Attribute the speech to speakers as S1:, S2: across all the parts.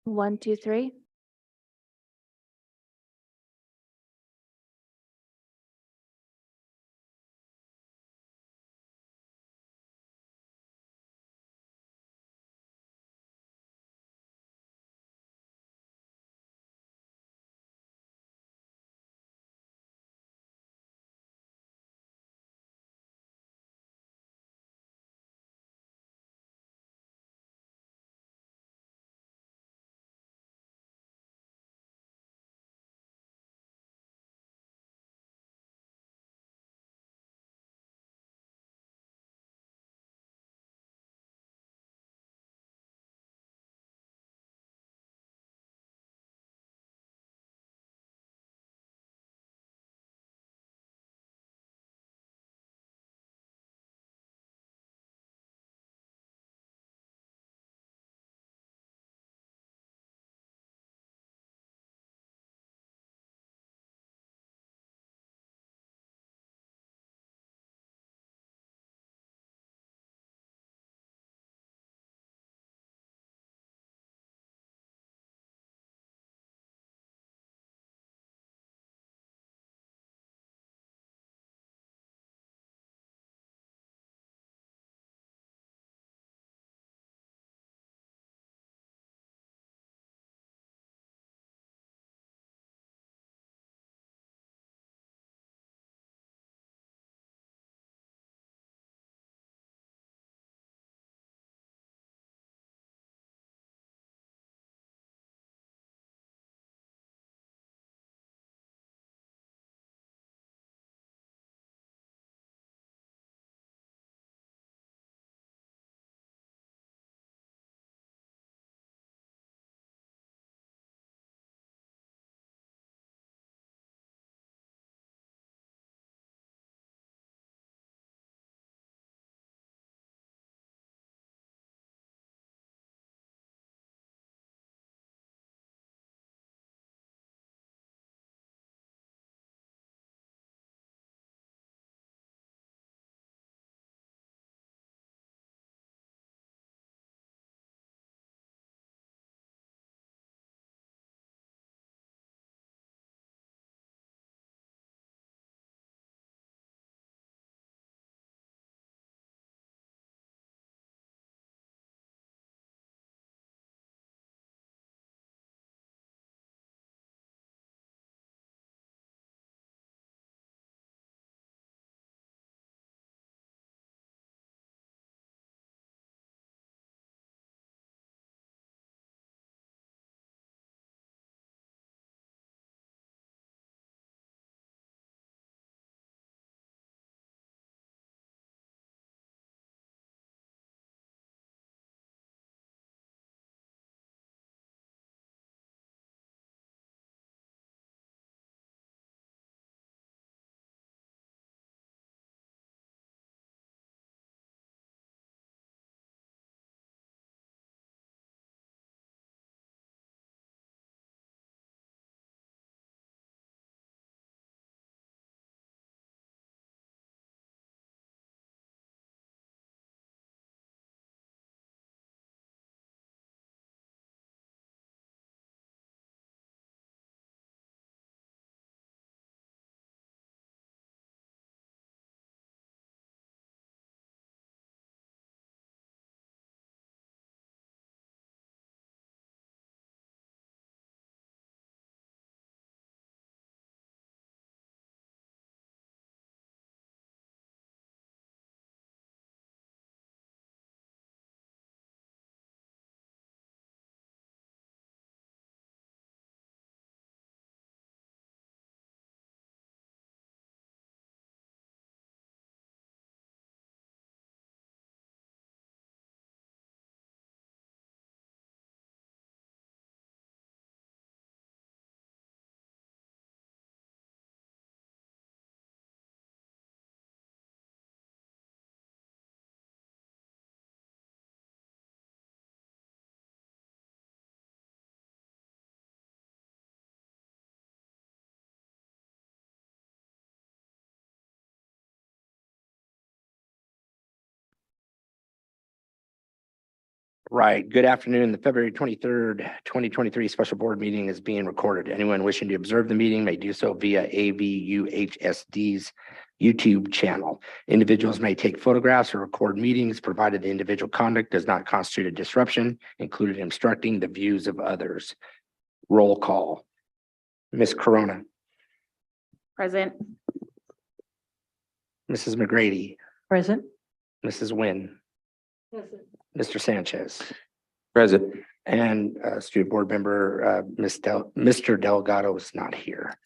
S1: 1, 2, 3. Right. Good afternoon. The February 23rd, 2023 special board meeting is being recorded. Anyone wishing to observe the meeting may do so via AVUHSD's YouTube channel. Individuals may take photographs or record meetings, provided the individual conduct does not constitute a disruption, including obstructing the views of others. Roll call. Ms. Corona,
S2: Present.
S1: Mrs. McGrady,
S2: Present.
S1: Mrs. Nguyen, Mr. Sanchez.
S3: Present.
S1: And student board member, Mr. Delgado is not here.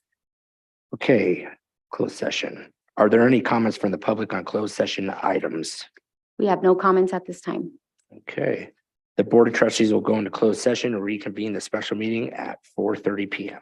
S1: Okay, closed session. Are there any comments from the public on closed session items?
S2: We have no comments at this time.
S1: Okay, the Board of Trustees will go into closed session and reconvene the special meeting at 4:30 p.m.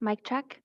S3: Mic check.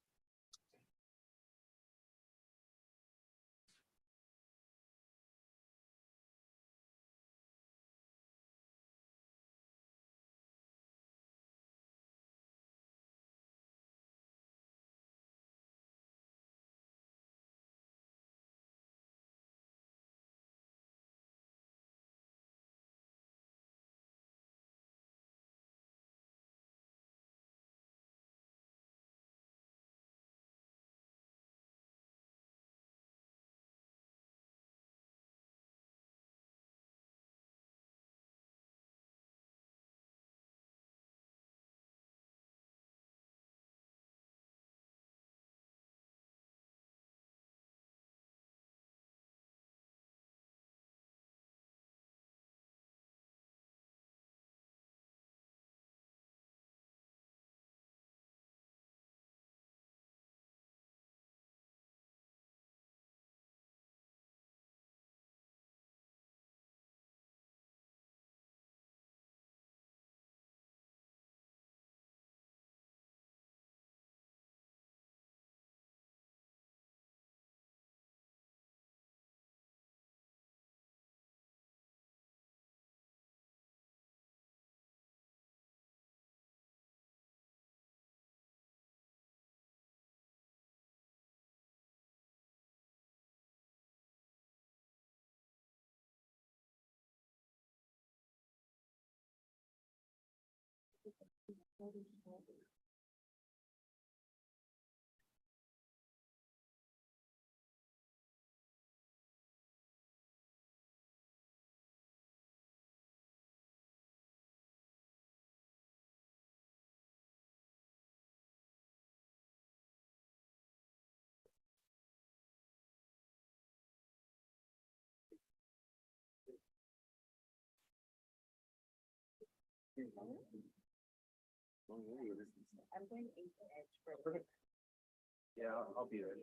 S1: Yeah, I'll be there.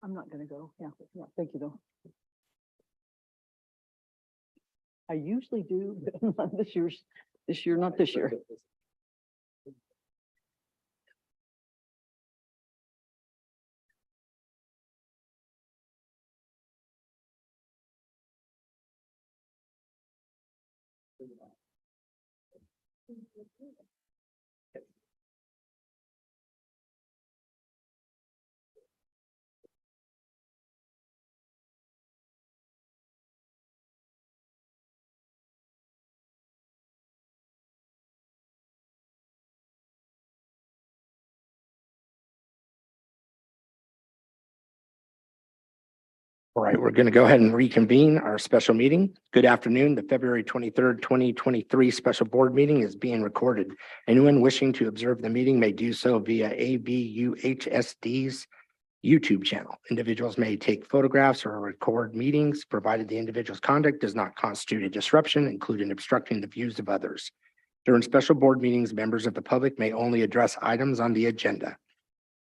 S4: I'm not gonna go. Yeah, thank you though. I usually do, but not this year, not this year.
S1: All right, we're going to go ahead and reconvene our special meeting. Good afternoon. The February 23rd, 2023 special board meeting is being recorded. Anyone wishing to observe the meeting may do so via AVUHSD's YouTube channel. Individuals may take photographs or record meetings, provided the individual's conduct does not constitute a disruption, including obstructing the views of others. During special board meetings, members of the public may only address items on the agenda.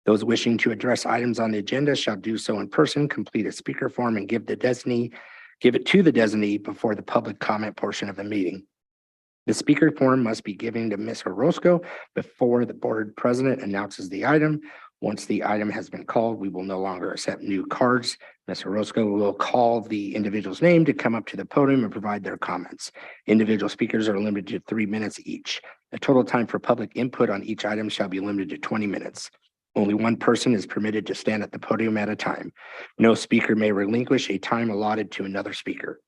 S1: Those wishing to address items on the agenda shall do so in person, complete a speaker form, and give it to the designee before the public comment portion of the meeting. The speaker form must be given to Ms. Orozco before the board president announces the item. Once the item has been called, we will no longer accept new cards. Ms. Orozco will call the individual's name to come up to the podium and provide their comments. Individual speakers are limited to 3 minutes each. The total time for public input on each item shall be limited to 20 minutes. Only one person is permitted to stand at the podium at a time. No speaker may relinquish a time allotted to another speaker.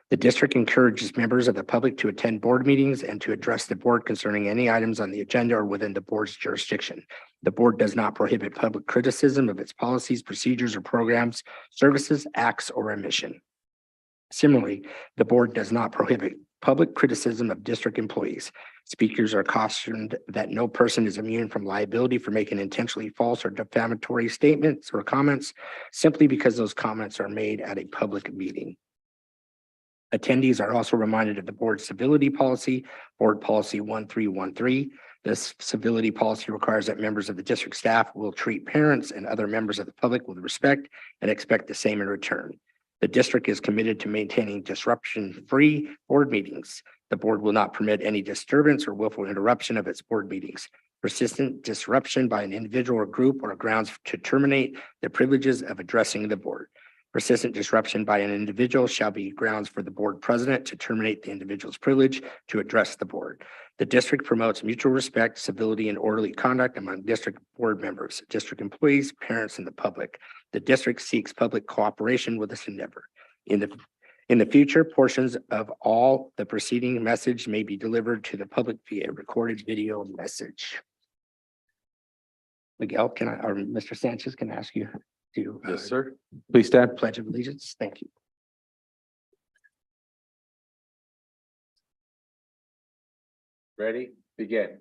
S1: The district encourages members of the public to attend board meetings and to address the board concerning any items on the agenda or within the board's jurisdiction. The board does not prohibit public criticism of its policies, procedures, or programs, services, acts, or omission. Similarly, the board does not prohibit public criticism of district employees. Speakers are cautioned that no person is immune from liability for making intentionally false or defamatory statements or comments simply because those comments are made at a public meeting. Attendees are also reminded of the board's civility policy, Board Policy 1313. This civility policy requires that members of the district staff will treat parents and other members of the public with respect and expect the same in return. The district is committed to maintaining disruption-free board meetings. The board will not permit any disturbance or willful interruption of its board meetings. Persistent disruption by an individual or group are grounds to terminate the privileges of addressing the board. Persistent disruption by an individual shall be grounds for the board president to terminate the individual's privilege to address the board. The district promotes mutual respect, civility, and orderly conduct among district board members, district employees, parents, and the public. The district seeks public cooperation with this endeavor. In the future, portions of all the preceding message may be delivered to the public via recorded video message. Miguel, or Mr. Sanchez, can I ask you to?
S3: Yes, sir. Please stand.
S1: Pledge of allegiance. Thank you.
S3: Ready? Begin.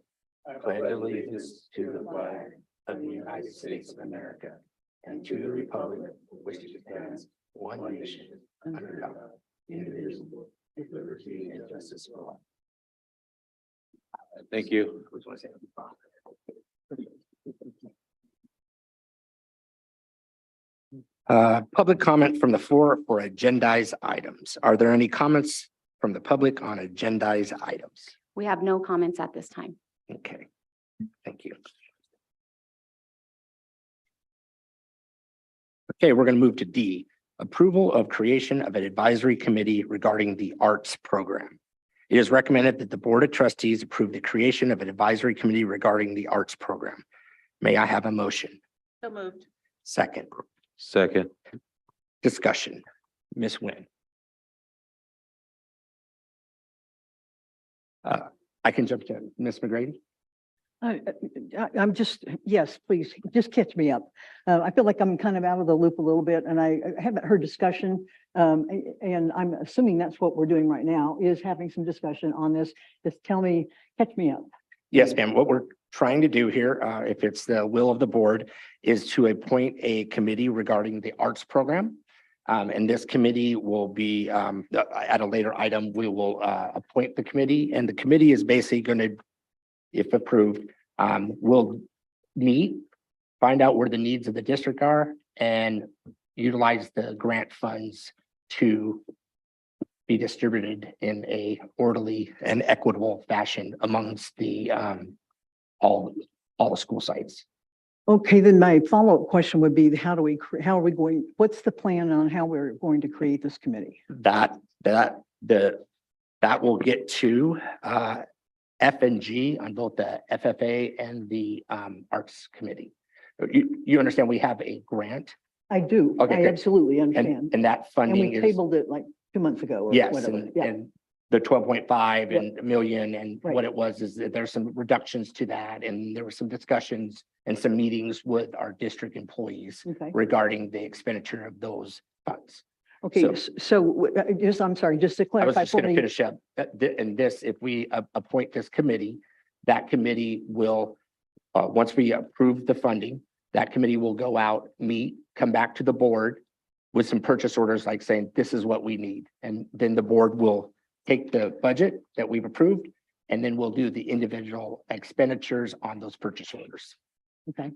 S1: Pledge allegiance to the flag of the United States of America and to the republic which stands one nation under God, indivisible, with liberty and justice for all.
S3: Thank you.
S1: Public comment from the floor for agendized items. Are there any comments from the public on agendized items?
S2: We have no comments at this time.
S1: Okay, thank you. Okay, we're going to move to D, approval of creation of an advisory committee regarding the arts program. It is recommended that the Board of Trustees approve the creation of an advisory committee regarding the arts program. May I have a motion?
S2: So moved.
S1: Second,
S3: Second.
S1: discussion. Ms. Nguyen. I can jump to Ms. McGrady.
S4: I'm just, yes, please, just catch me up. I feel like I'm kind of out of the loop a little bit and I haven't heard discussion. And I'm assuming that's what we're doing right now is having some discussion on this. Just tell me, catch me up.
S1: Yes, ma'am. What we're trying to do here, if it's the will of the board, is to appoint a committee regarding the arts program. And this committee will be, at a later item, we will appoint the committee, and the committee is basically going to, if approved, will meet, find out where the needs of the district are, and utilize the grant funds to be distributed in a orderly and equitable fashion amongst the all the school sites.
S4: Okay, then my follow-up question would be, how are we going, what's the plan on how we're going to create this committee?
S1: That will get to F and G on both the FFA and the arts committee. You understand we have a grant.
S4: I do.
S1: Okay,
S4: I
S1: good.
S4: absolutely understand.
S1: And that
S4: And
S1: funding
S4: we
S1: is,
S4: tabled it like 2 months ago or
S1: yes,
S4: whatever. Yeah,
S1: and the 12.5
S4: Yeah.
S1: and million, and
S4: Right.
S1: what it was is that there's some reductions to that, and there were some discussions and some meetings with our district employees
S4: okay.
S1: regarding the expenditure of those funds.
S4: Okay, just, I'm sorry, just to
S1: I was
S4: clarify
S1: just
S4: for
S1: going to
S4: me.
S1: finish up, and this, if we appoint this committee, that committee will, once we approve the funding, that committee will go out, meet, come back to the board with some purchase orders, like saying, this is what we need. And then the board will take the budget that we've approved, and then we'll do the individual expenditures on those purchase orders.
S4: Okay,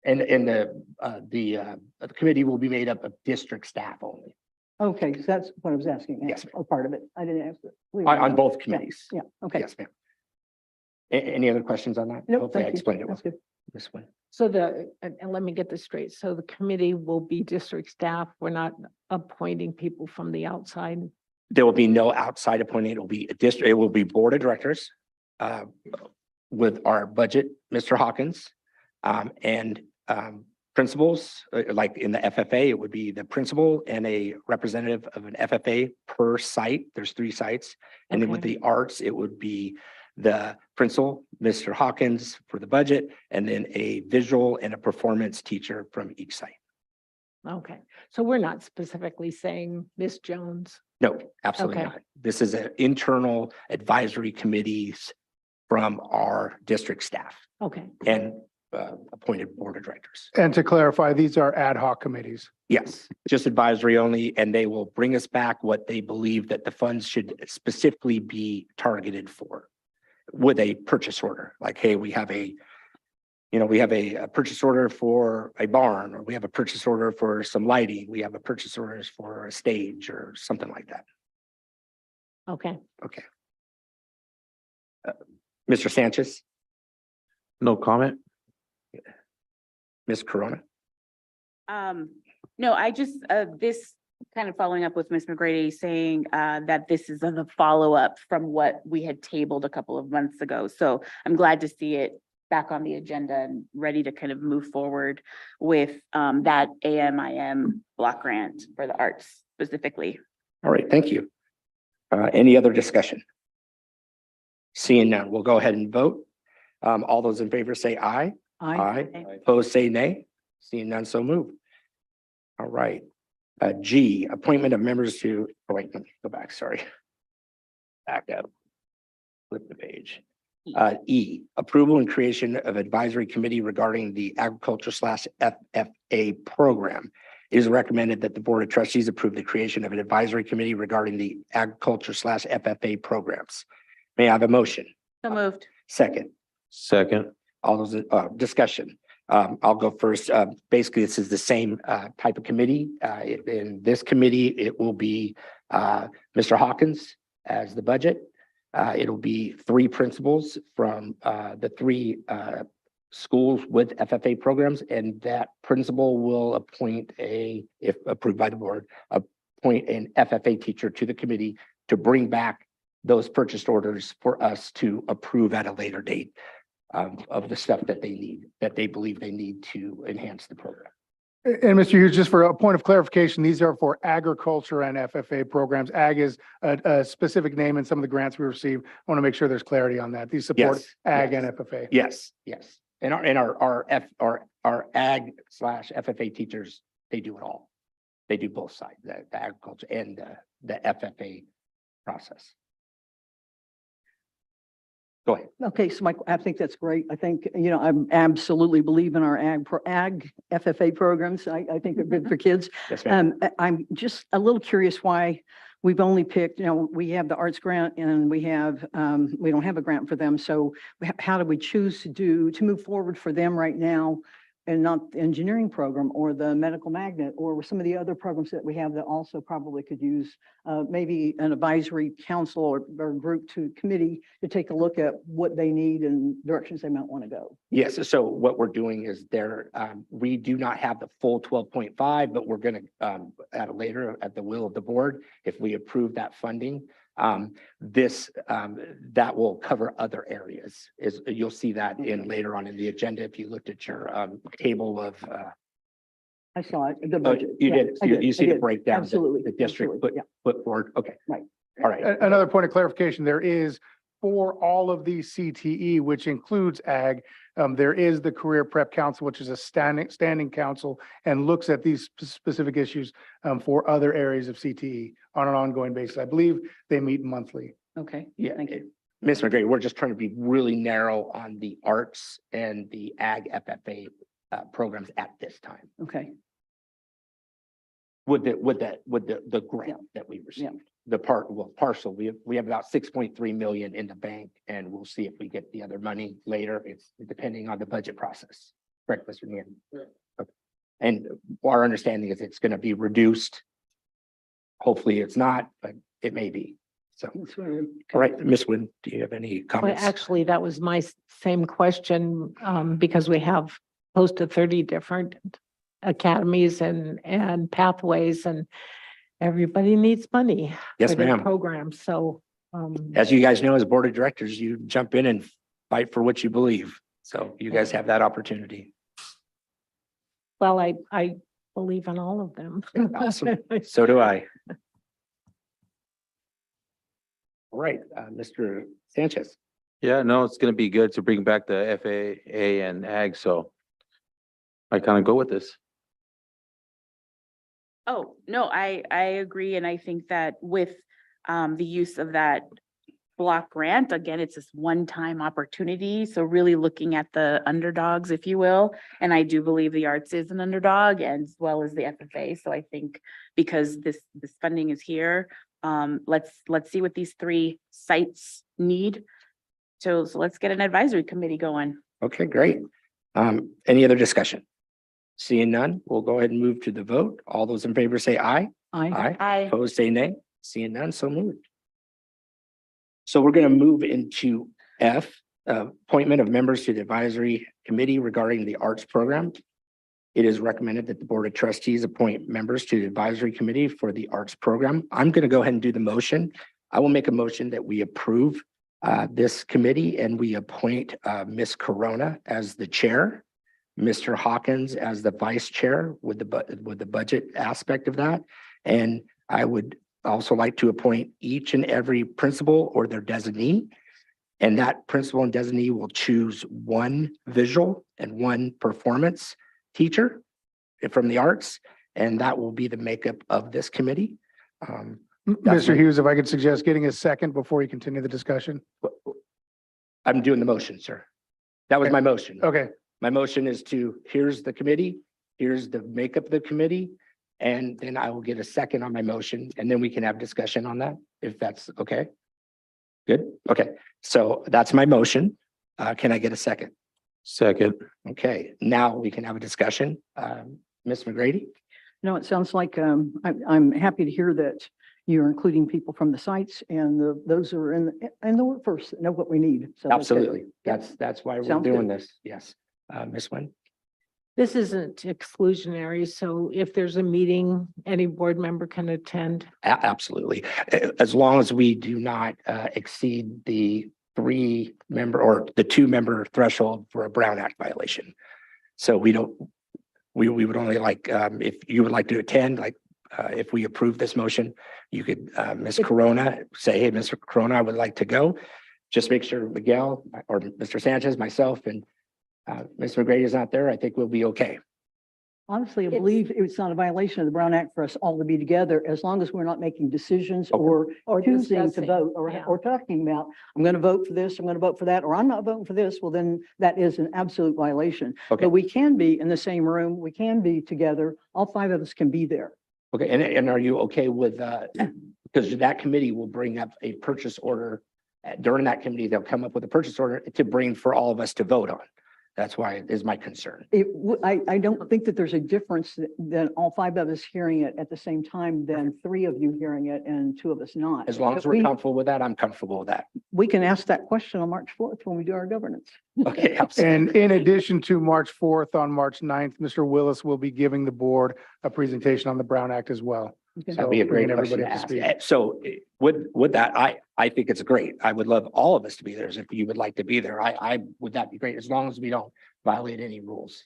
S1: And the committee will be made up of district staff only,
S4: okay, so that's what I was asking.
S1: Yes, ma'am.
S4: Or part of it. I didn't ask.
S1: on both committees.
S4: Yeah, okay.
S1: Yes, ma'am. Any other questions on that?
S4: Nope,
S1: Hopefully I
S4: thank you.
S1: explained it well.
S4: That's good.
S1: This one.
S5: So and let me get this straight. So the committee will be district staff. We're not appointing people from the outside.
S1: There will be no outside appointing. It will be a district, it will be board of directors with our budget, Mr. Hawkins, and principals, like in the FFA, it would be the principal and a representative of an FFA per site. There's 3 sites. And then with
S5: Okay.
S1: the arts, it would be the principal, Mr. Hawkins for the budget, and then a visual and a performance teacher from each site.
S5: Okay, so we're not specifically saying Miss Jones.
S1: No, absolutely
S5: Okay.
S1: not. This is an internal advisory committees from our district staff
S5: Okay,
S1: and appointed board of directors.
S6: And to clarify, these are ad hoc committees.
S1: Yes, just advisory only, and they will bring us back what they believe that the funds should specifically be targeted for with a purchase order, like, hey, we have a purchase order for a barn, or we have a purchase order for some lighting, we have a purchase orders for a stage or something like that.
S5: okay.
S1: Okay. Mr. Sanchez,
S3: No comment?
S1: Ms. Corona?
S2: No, I just, this kind of following up with Ms. McGrady saying, that this is the follow-up from what we had tabled a couple of months ago. So I'm glad to see it back on the agenda and ready to kind of move forward with, that AMIM block grant for the arts specifically.
S1: All right, thank you. Any other discussion? Seeing none, we'll go ahead and vote. All those in favor say aye.
S4: I,
S1: Opposed, say nay. Seeing none, so move. All right. G, appointment of members to, oh, wait, let me go back, sorry. Back up. Flip the page. E, approval and creation of advisory committee regarding the agriculture / FFA program. It is recommended that the Board of Trustees approve the creation of an advisory committee regarding the agriculture / FFA programs. May I have a motion?
S2: So moved.
S1: Second,
S3: Second.
S1: all those, discussion. I'll go first. Basically, this is the same type of committee. In this committee, it will be Mr. Hawkins as the budget. It'll be 3 principals from the 3 schools with FFA programs, and that principal will appoint if approved by the board, appoint an FFA teacher to the committee to bring back those purchase orders for us to approve at a later date of the stuff that they need, that they believe they need to enhance the program.
S6: And Mr. Hughes, just for a point of clarification, these are for agriculture and FFA programs. Ag is a specific name in some of the grants we receive. I want to make sure there's clarity on that. These support
S1: Yes,
S6: ag
S1: yes.
S6: and FFA.
S1: Yes, yes. And our ag / FFA teachers, they do it all. They do both sides, the agriculture and the FFA process. Go ahead.
S4: okay, so Mike, I think that's great. I think, I absolutely believe in our ag FFA programs. I think they're good for kids.
S1: Yes, ma'am.
S4: I'm just a little curious why we've only picked, we have the arts grant and we don't have a grant for them. So how do we choose to move forward for them right now and not the engineering program or the medical magnet or some of the other programs that we have that also probably could use maybe an advisory council or group to committee to take a look at what they need and directions they might want to go.
S1: Yes, so what we're doing is we do not have the full 12.5, but we're gonna at a later, at the will of the board, if we approve that funding, that will cover other areas. You'll see that in later on in the agenda. If you looked at your table of
S4: I saw it, the budget.
S1: you
S4: Yeah,
S1: did,
S4: I
S1: you see
S4: I
S1: the
S4: did.
S1: breakdown,
S4: Absolutely,
S1: the district
S4: absolutely,
S1: put forward. Okay.
S4: Right.
S1: All right.
S6: Another point of clarification, there is for all of these CTE, which includes ag, there is the Career Prep Council, which is a standing council and looks at these specific issues for other areas of CTE on an ongoing basis. I believe they meet monthly.
S4: Okay,
S1: Yeah,
S4: thank you.
S1: Ms. McGrady, we're just trying to be really narrow on the arts and the ag FFA programs at this time
S4: Okay,
S1: with the grant that we received. The parcel, we have about 6.3 million in the bank, and we'll see if we get the other money later. It's depending on the budget process. Correct, Mr. Nguyen? Okay. And our understanding is it's going to be reduced. Hopefully it's not, but it may be. So,
S4: that's where.
S1: all right, Ms. Wynn, do you have any
S5: Well,
S1: comments?
S5: actually, that was my same question, because we have close to 30 different academies and pathways, and everybody needs money
S1: Yes,
S5: for their
S1: ma'am.
S5: programs. So,
S1: As you guys know, as board of directors, you jump in and fight for what you believe. So you guys have that opportunity.
S5: well, I believe in all of them.
S1: Awesome. So do I. All right, Mr. Sanchez.
S3: Yeah, no, it's gonna be good to bring back the FAA and ag, so I kind of go with this.
S2: Oh, no, I agree. And I think that with the use of that block grant, again, it's this one-time opportunity. So really looking at the underdogs, if you will. And I do believe the arts is an underdog and as well as the FFA. So I think because this funding is here, let's see what these 3 sites need. So let's get an advisory committee going.
S1: Okay, great. Any other discussion? Seeing none, we'll go ahead and move to the vote. All those in favor say aye.
S4: I,
S2: I,
S1: Opposed, say nay. Seeing none, so moved. So we're going to move into F, appointment of members to the advisory committee regarding the arts program. It is recommended that the Board of Trustees appoint members to the advisory committee for the arts program. I'm going to go ahead and do the motion. I will make a motion that we approve this committee and we appoint Ms. Corona as the chair, Mr. Hawkins as the vice chair with the budget aspect of that. And I would also like to appoint each and every principal or their designee. And that principal and designee will choose 1 visual and 1 performance teacher from the arts. And that will be the makeup of this committee. That's
S6: Mr.
S1: my-
S6: Hughes, if I could suggest getting a second before you continue the discussion.
S1: I'm doing the motion, sir. That was my motion.
S6: Okay,
S1: My motion is here's the committee, here's the makeup of the committee. And then I will get a second on my motion and then we can have discussion on that, if that's okay. Good, okay. So that's my motion. Can I get a second?
S3: Second.
S1: Okay, now we can have a discussion. Ms. McGrady?
S4: no, it sounds like, I'm happy to hear that you're including people from the sites and those who are in the workforce that know what we need. So that's good.
S1: Absolutely. That's why we're
S4: Sounds
S1: doing
S4: good.
S1: this. Yes. Ms. Nguyen?
S5: This isn't exclusionary, so if there's a meeting, any board member can attend.
S1: Absolutely. As long as we do not exceed the 3-member or the 2-member threshold for a Brown Act violation. So we would only like, if you would like to attend, like, if we approve this motion, you could, Ms. Corona, say, hey, Mr. Corona, I would like to go. Just make sure Miguel or Mr. Sanchez, myself, and Ms. McGrady is not there. I think we'll be okay.
S4: Honestly, I
S2: It's-
S4: believe it's not a violation of the Brown Act for us all to be together, as long as we're not making decisions
S1: Okay.
S4: or choosing to
S5: discussing,
S4: vote
S5: yeah.
S4: or talking about, I'm going to vote for this, I'm going to vote for that, or I'm not voting for this. Well, then that is an absolute violation.
S1: Okay.
S4: But we can be in the same room. We can be together. All 5 of us can be there.
S1: Okay, and are you okay with, because that committee will bring up a purchase order. During that committee, they'll come up with a purchase order to bring for all of us to vote on. That's why it is my concern.
S4: I don't think that there's a difference than all 5 of us hearing it at the same time than 3 of you hearing it and 2 of us not.
S1: As long as
S4: But
S1: we're comfortable with that, I'm comfortable with that.
S4: we can ask that question on March 4th when we do our governance.
S1: Okay, absolutely.
S6: and in addition to March 4th, on March 9th, Mr. Willis will be giving the board a presentation on the Brown Act as well.
S4: Okay.
S1: That'd be a great
S6: bringing
S1: question
S6: everybody
S1: to
S6: up to
S1: ask.
S6: speed.
S1: So with that, I think it's great. I would love all of us to be there. If you would like to be there, would that be great, as long as we don't violate any rules.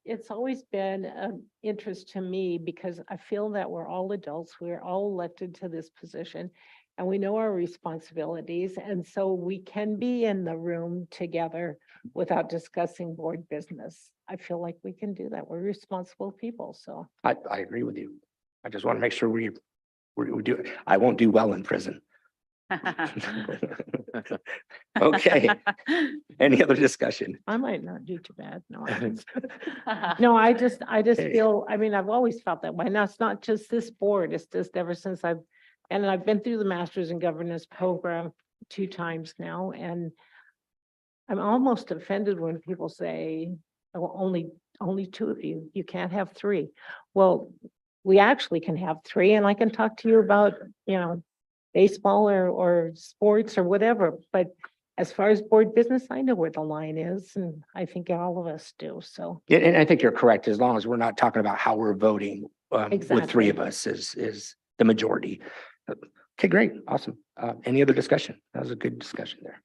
S5: It's always been of interest to me because I feel that we're all adults, we're all elected to this position. And we know our responsibilities, and so we can be in the room together without discussing board business. I feel like we can do that. We're responsible people, so.
S1: I agree with you. I just want to make sure we do, I won't do well in prison. Okay, any other discussion?
S5: I might not do too bad. No, I just
S1: Hey.
S5: feel, I mean, I've always felt that way. Now, it's not just this board, it's just ever since I've been through the Masters in Governance program 2 times now, and I'm almost offended when people say, oh, only 2 of you, you can't have 3. Well, we actually can have 3, and I can talk to you about, baseball or sports or whatever, but as far as board business, I know where the line is, and I think all of us do, so.
S1: Yeah, and I think you're correct, as long as we're not talking about how we're voting, with 3
S5: Exactly.
S1: of us is the majority. Okay, great, awesome. Any other discussion? That was a good discussion there.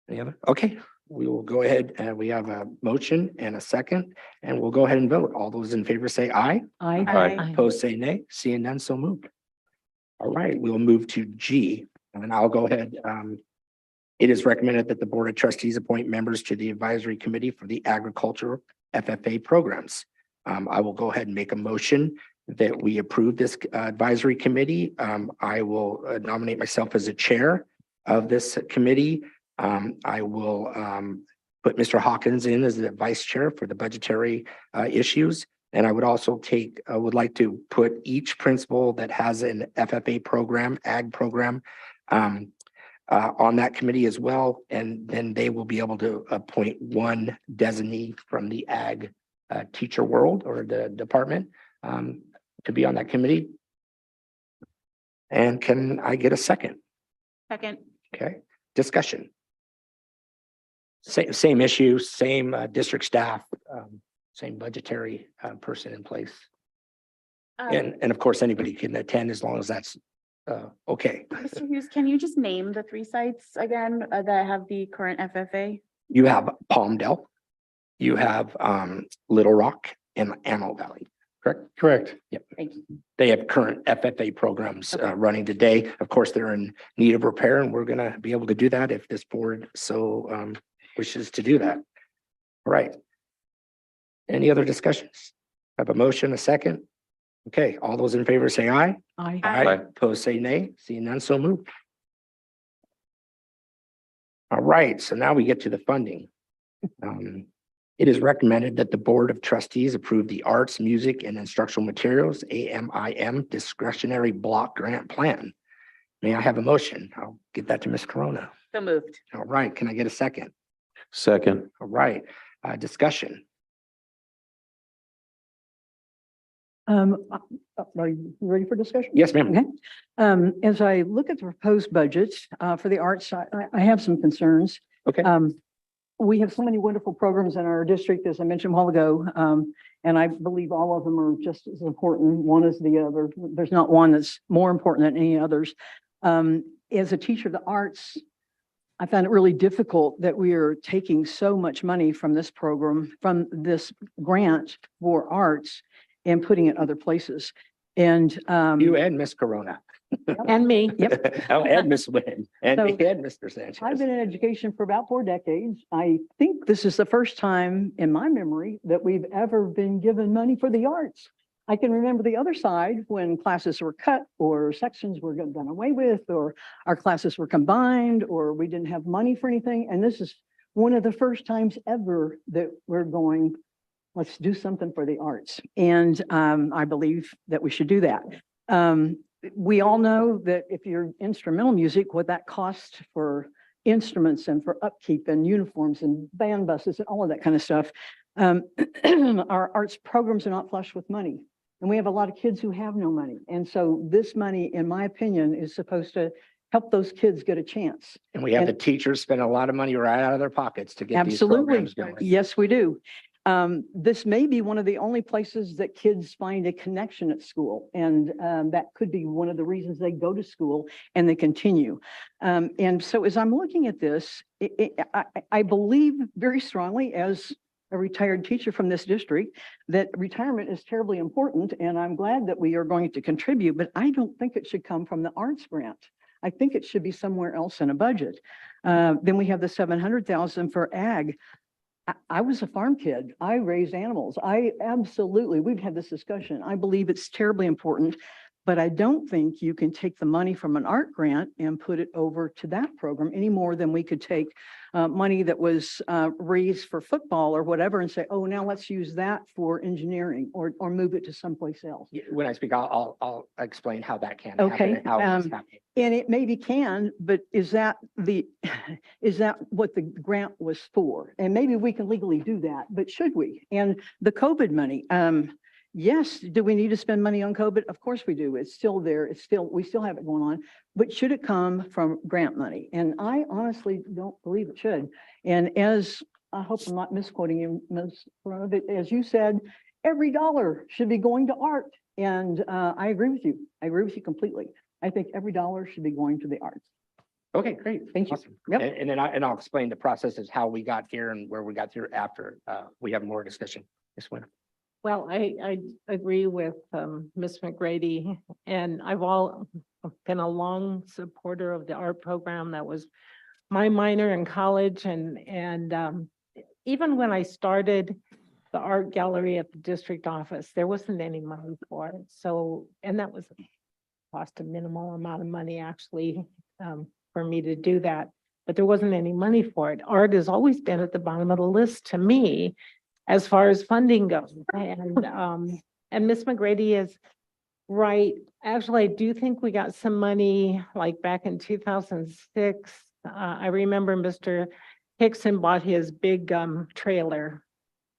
S1: Any other? Okay, we will go ahead and we have a motion and a second, and we'll go ahead and vote. All those in favor say aye.
S2: Aye.
S1: Opposed, say nay. Seeing none, so moved. All right, we'll move to G, and I'll go ahead. It is recommended that the Board of Trustees appoint members to the advisory committee for the agricultural FFA programs. I will go ahead and make a motion that we approve this advisory committee. I will nominate myself as a chair of this committee. I will put Mr. Hawkins in as the vice chair for the budgetary issues. And I would also would like to put each principal that has an FFA program, ag program, on that committee as well. And then they will be able to appoint one designee from the ag teacher world or the department to be on that committee. And can I get a second?
S2: Second.
S1: Okay, discussion. Same issue, same district staff, same budgetary person in place. And of course, anybody can attend as long as that's okay.
S2: Mr. Hughes, can you just name the 3 sites again that have the current FFA?
S1: You have Palmdale, you have Little Rock and Antelope Valley, correct?
S6: Correct.
S1: Yep.
S2: Thank you.
S1: They have current FFA programs
S2: Okay.
S1: running today. Of course, they're in need of repair, and we're gonna be able to do that if this board so wishes to do that. All right. Any other discussions? Have a motion, a second? Okay, all those in favor say aye.
S4: I,
S2: Aye.
S1: Opposed say nay. Seeing none, so moved. All right, so now we get to the funding. It is recommended that the Board of Trustees approve the Arts, Music, and Instructional Materials, AMIM Discretionary Block Grant Plan. May I have a motion? I'll get that to Ms. Corona.
S2: So moved.
S1: All right, can I get a second?
S3: Second.
S1: All right, discussion.
S4: are you ready for discussion?
S1: Yes, ma'am.
S4: Okay. As I look at the proposed budget, for the arts, I have some concerns.
S1: Okay,
S4: We have so many wonderful programs in our district, as I mentioned a while ago. And I believe all of them are just as important. One is the other. There's not one that's more important than any others. As a teacher of the arts, I found it really difficult that we are taking so much money from this program, from this grant for arts and putting it other places. And
S1: you and Ms. Corona.
S5: And me.
S1: Oh, and Ms. Wynn, and
S4: So,
S1: Mr. Sanchez.
S4: I've been in education for about 4 decades. I think this is the first time in my memory that we've ever been given money for the arts. I can remember the other side when classes were cut or sections were done away with, or our classes were combined, or we didn't have money for anything. And this is one of the first times ever that we're going, let's do something for the arts. And I believe that we should do that. We all know that if you're instrumental music, what that costs for instruments and for upkeep and uniforms and band buses and all of that kind of stuff. Our arts programs are not flush with money. And we have a lot of kids who have no money. And so this money, in my opinion, is supposed to help those kids get a chance.
S1: And we have the
S4: and-
S1: teachers spend a lot of money right out of their pockets to get these
S4: Absolutely.
S1: programs going.
S4: Yes, we do. This may be one of the only places that kids find a connection at school. And that could be one of the reasons they go to school and they continue. And so as I'm looking at this, I believe very strongly as a retired teacher from this district that retirement is terribly important. And I'm glad that we are going to contribute, but I don't think it should come from the arts grant. I think it should be somewhere else in a budget. Then we have the 700,000 for ag. I was a farm kid. I raised animals. We've had this discussion. I believe it's terribly important, but I don't think you can take the money from an art grant and put it over to that program any more than we could take money that was raised for football or whatever and say, oh, now let's use that for engineering or move it to someplace else.
S1: Yeah, when I speak, I'll explain how that can
S4: Okay,
S1: happen and how it's happening.
S4: And it maybe can, but is that what the grant was for? And maybe we can legally do that, but should we? And the COVID money, yes, do we need to spend money on COVID? Of course we do. It's still there. We still have it going on, but should it come from grant money? And I honestly don't believe it should. And I hope I'm not misquoting you, Ms. Corona, but as you said, every dollar should be going to art. And I agree with you. I agree with you completely. I think every dollar should be going to the arts.
S1: Okay, great.
S4: Thank you.
S1: Awesome.
S4: Yep.
S1: And then I'll explain the processes, how we got here and where we got here after we have more discussion. Ms. Winter.
S5: Well, I agree with Ms. McGrady, and I've been a long supporter of the art program. That was my minor in college, and even when I started, the art gallery at the district office. There wasn't any money for it. So, and that was cost a minimal amount of money actually, for me to do that. But there wasn't any money for it. Art has always been at the bottom of the list to me as far as funding goes. And Miss McGrady is right. Actually, I do think we got some money like back in 2006. I remember Mr. Hickson bought his big trailer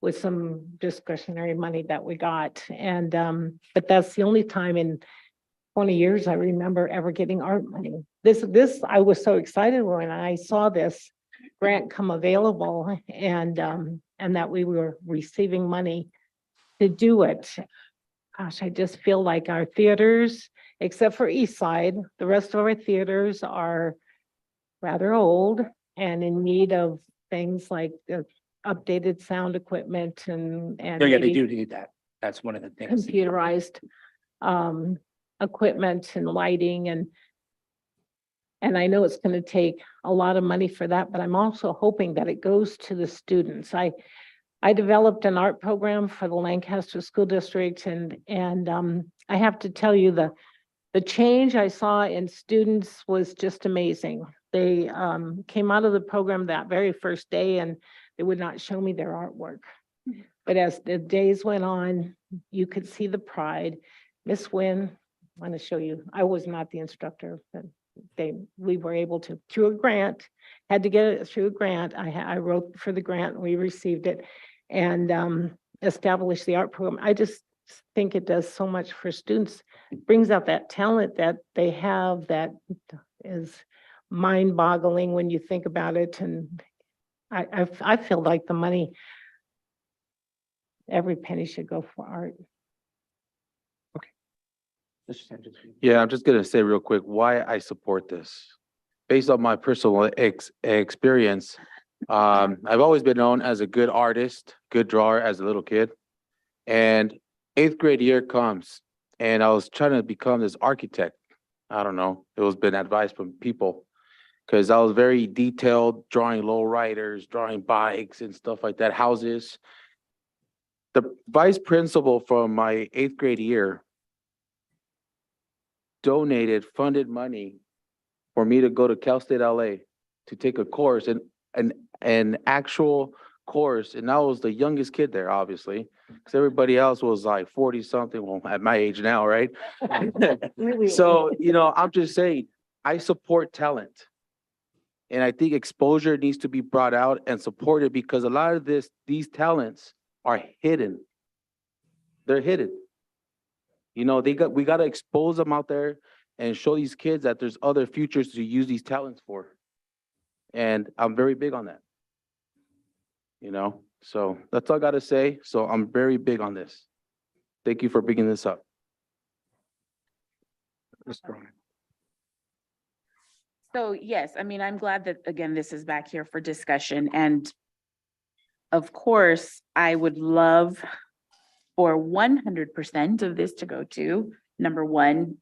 S5: with some discretionary money that we got. And but that's the only time in 20 years I remember ever getting art money. This I was so excited when I saw this grant come available and that we were receiving money to do it. Gosh, I just feel like our theaters, except for East Side, the rest of our theaters are rather old and in need of things like updated sound equipment and
S1: Yeah, they
S5: maybe
S1: do need that. That's one of the things.
S5: computerized equipment and lighting and I know it's going to take a lot of money for that, but I'm also hoping that it goes to the students. I developed an art program for the Lancaster School District and I have to tell you the change I saw in students was just amazing. They came out of the program that very first day and they would not show me their artwork. But as the days went on, you could see the pride. Miss Wynn, I want to show you, I was not the instructor, but we were able to, through a grant, had to get it through a grant. I wrote for the grant, and we received it and established the art program. I just think it does so much for students. It brings out that talent that they have that is mind-boggling when you think about it. And I feel like the money, every penny should go for art.
S3: Yeah, I'm just gonna say real quick why I support this. Based on my personal experience, I've always been known as a good artist, good drawer as a little kid. And 8th grade year comes and I was trying to become this architect. I don't know, it was been advice from people. Cause I was very detailed, drawing low riders, drawing bikes and stuff like that, houses. The vice principal from my 8th grade year donated, funded money for me to go to Cal State LA to take a course and an actual course. And I was the youngest kid there, obviously, because everybody else was like 40 something, well, at my age now, right? So, you know, I'm just saying, I support talent. And I think exposure needs to be brought out and supported because a lot of these talents are hidden. They're hidden. You know, we got to expose them out there and show these kids that there's other futures to use these talents for. And I'm very big on that. You know, so that's all I got to say. So I'm very big on this. Thank you for bringing this up.
S2: So yes, I mean, I'm glad that, again, this is back here for discussion. And of course, I would love for 100% of this to go to number one,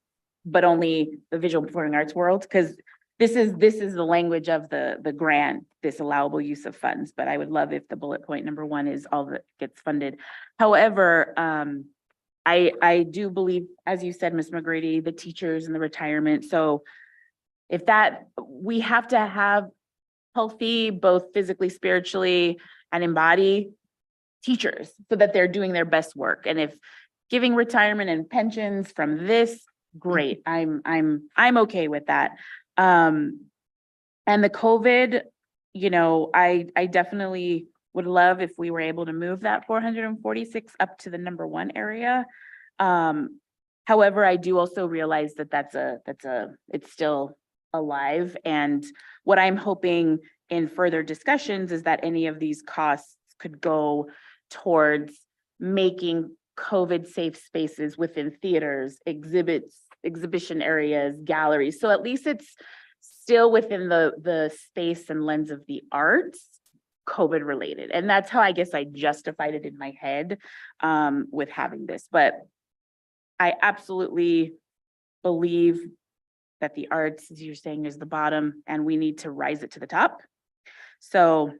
S2: but only the visual performing arts world, because this is the language of the grant, this allowable use of funds. But I would love if the bullet point number one is all that gets funded. However, I do believe, as you said, Ms. McGrady, the teachers and the retirement. So if that, we have to have healthy, both physically, spiritually, and in body teachers so that they're doing their best work. And if giving retirement and pensions from this, great. I'm okay with that. And the COVID, you know, I definitely would love if we were able to move that 446 up to the number one area. However, I do also realize that it's still alive. And what I'm hoping in further discussions is that any of these costs could go towards making COVID safe spaces within theaters, exhibition areas, galleries. So at least it's still within the space and lens of the arts, COVID related. And that's how I guess I justified it in my head with having this. But I absolutely believe that the arts, as you're saying, is the bottom and we need to rise it to the top. So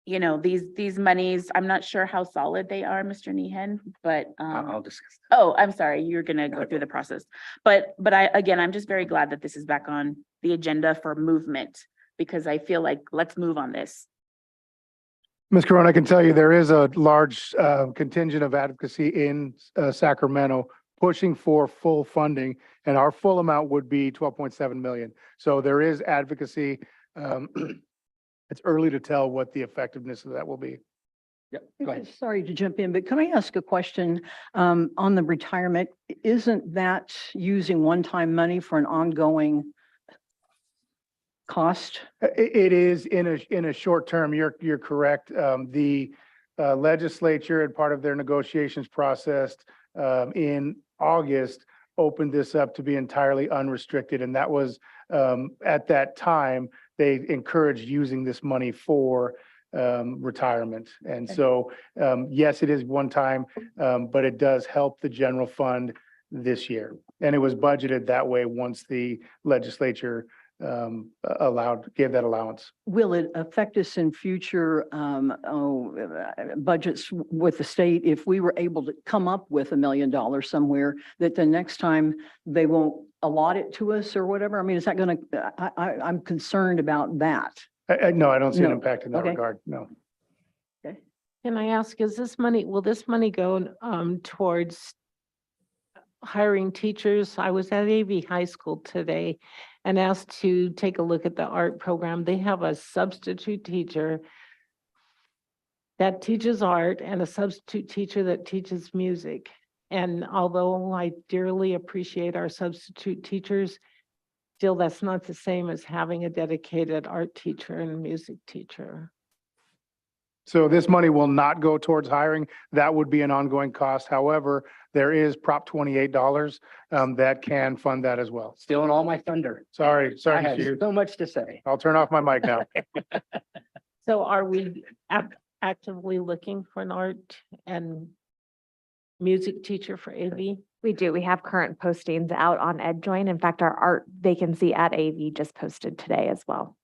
S2: you know, these monies, I'm not sure how solid they are, Mr. Nehan, but,
S1: I'll discuss.
S2: oh, I'm sorry, you're gonna go through the process. But again, I'm just very glad that this is back on the agenda for movement, because I feel like, let's move on this.
S6: Ms. Corona, I can tell you there is a large contingent of advocacy in Sacramento pushing for full funding, and our full amount would be 12.7 million. So there is advocacy. It's early to tell what the effectiveness of that will be.
S1: Yep, go ahead.
S4: Sorry to jump in, but can I ask a question on the retirement? Isn't that using one-time money for an ongoing cost?
S6: It is in a short term. You're correct. The legislature and part of their negotiations process in August opened this up to be entirely unrestricted. And that was at that time, they encouraged using this money for retirement. And so, yes, it is one time, but it does help the general fund this year. And it was budgeted that way once the legislature gave that allowance.
S4: Will it affect us in future budgets with the state if we were able to come up with $1 million somewhere, that the next time they won't allot it to us or whatever? I mean, is that going to, I'm concerned about that.
S6: No, I don't see an
S4: No.
S6: impact in that
S4: Okay.
S6: regard. No.
S5: Can I ask, will this money go towards hiring teachers? I was at AV High School today and asked to take a look at the art program. They have a substitute teacher that teaches art and a substitute teacher that teaches music. And although I dearly appreciate our substitute teachers, still that's not the same as having a dedicated art teacher and a music teacher.
S6: So this money will not go towards hiring. That would be an ongoing cost. However, there is Prop $28 that can fund that as well.
S1: Stealing all my thunder.
S6: Sorry,
S1: I
S6: sorry,
S1: have
S6: Mr. Hughes.
S1: so much to say.
S6: I'll turn off my mic now.
S5: So are we actively looking for an art and music teacher for AV?
S7: We do. We have current postings out on EdJoin. In fact, our art vacancy at AV just posted today as well.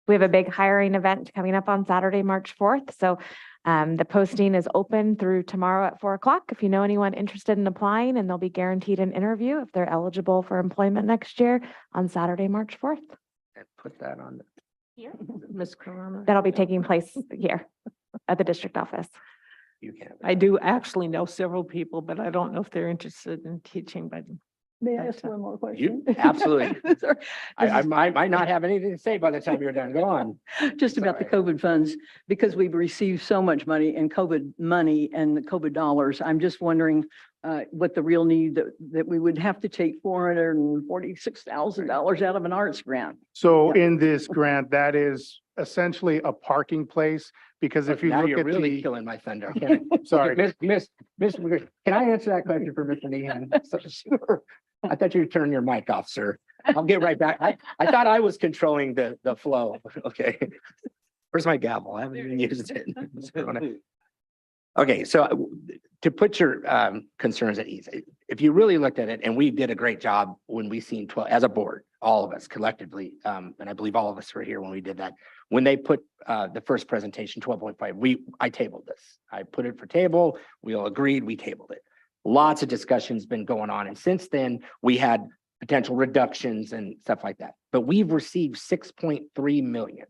S7: We have a big hiring event coming up on Saturday, March 4th. So the posting is open through tomorrow at 4 o'clock. If you know anyone interested in applying, and they'll be guaranteed an interview if they're eligible for employment next year on Saturday, March 4th.
S1: Put that on.
S5: Ms. Corona?
S7: That'll be taking place here at the district office.
S1: You can.
S5: I do actually know several people, but I don't know if they're interested in teaching, but
S4: May I ask one more question?
S1: absolutely.
S4: Sorry.
S1: I might not have anything to say by the time you're done. Go on.
S4: Just about the
S1: Sorry.
S4: COVID funds, because we've received so much money in COVID money and the COVID dollars. I'm just wondering what the real need that we would have to take $446,000 out of an arts grant.
S6: So in this grant, that is essentially a parking place, because if you
S1: Now
S6: look
S1: you're
S6: at
S1: really
S6: the,
S1: killing my thunder. Can
S6: sorry.
S1: Miss, can I answer that question for Mr. Nehan? So, sure. I thought you'd turn your mic off, sir. I'll get right back. I thought I was controlling the flow. Okay. Where's my gavel? I haven't even used it. Okay, so to put your concerns at ease, if you really looked at it, and we did a great job when we seen 12 as a board, all of us collectively, and I believe all of us were here when we did that. When they put the first presentation, 12.5, I tabled this. I put it for table. We all agreed, we tabled it. Lots of discussions been going on. And since then, we had potential reductions and stuff like that. But we've received 6.3 million.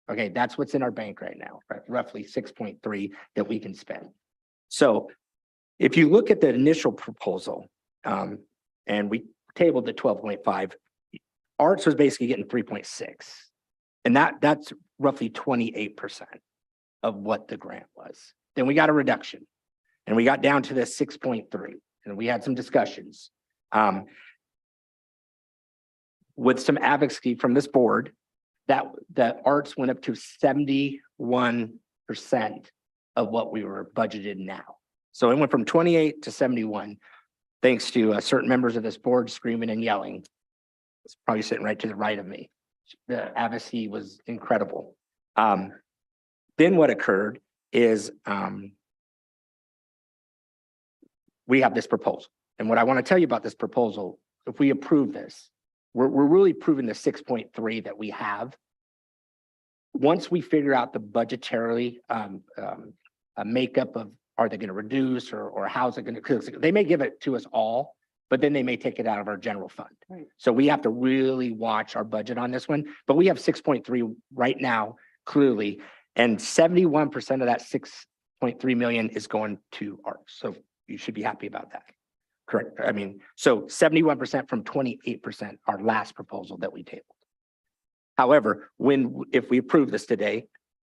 S1: Okay, that's what's in our bank right now, right? Roughly 6.3 that we can spend. So if you look at the initial proposal, and we tabled the 12.5, arts was basically getting 3.6. And that's roughly 28% of what the grant was. Then we got a reduction. And we got down to the 6.3, and we had some discussions. With some advocacy from this board, that arts went up to 71% of what we were budgeted now. So it went from 28 to 71, thanks to certain members of this board screaming and yelling. It's probably sitting right to the right of me. The advocacy was incredible. Then what occurred is, we have this proposal. And what I want to tell you about this proposal, if we approve this, we're really proving the 6.3 that we have once we figure out the budgetarily, a makeup of, are they going to reduce or how's it going to, because they may give it to us all, but then they may take it out of our general fund.
S4: Right.
S1: So we have to really watch our budget on this one, but we have 6.3 right now, clearly, and 71% of that 6.3 million is going to arts. So you should be happy about that. Correct. I mean, so 71% from 28%, our last proposal that we tabled. However, if we approve this today,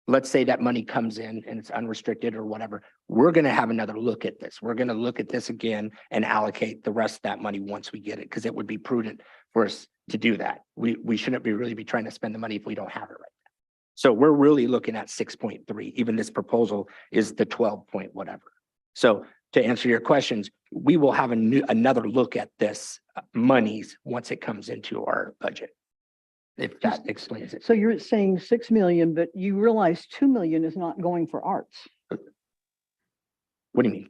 S1: let's say that money comes in and it's unrestricted or whatever, we're going to have another look at this. We're going to look at this again and allocate the rest of that money once we get it, because it would be prudent for us to do that. We shouldn't really be trying to spend the money if we don't have it right now. So we're really looking at 6.3. Even this proposal is the 12 point whatever. So to answer your questions, we will have another look at this monies once it comes into our budget. If that explains it.
S4: So you're saying 6 million, but you realize 2 million is not going for arts.
S1: What do you mean?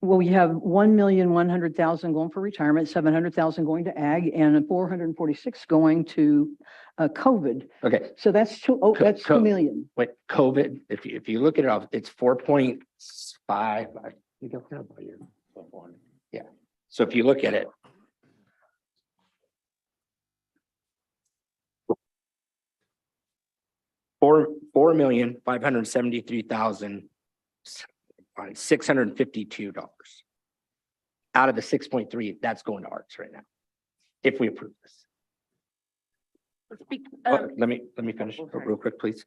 S4: Well, you have 1,100,000 going for retirement, 700,000 going to ag, and 446 going to COVID.
S1: Okay,
S4: So that's that's 2 million.
S1: wait, COVID, if you look at it off, it's 4.5. Yeah. So if you look at it. $4,573,652 out of the 6.3, that's going to arts right now. If we approve this. Let me finish real quick, please.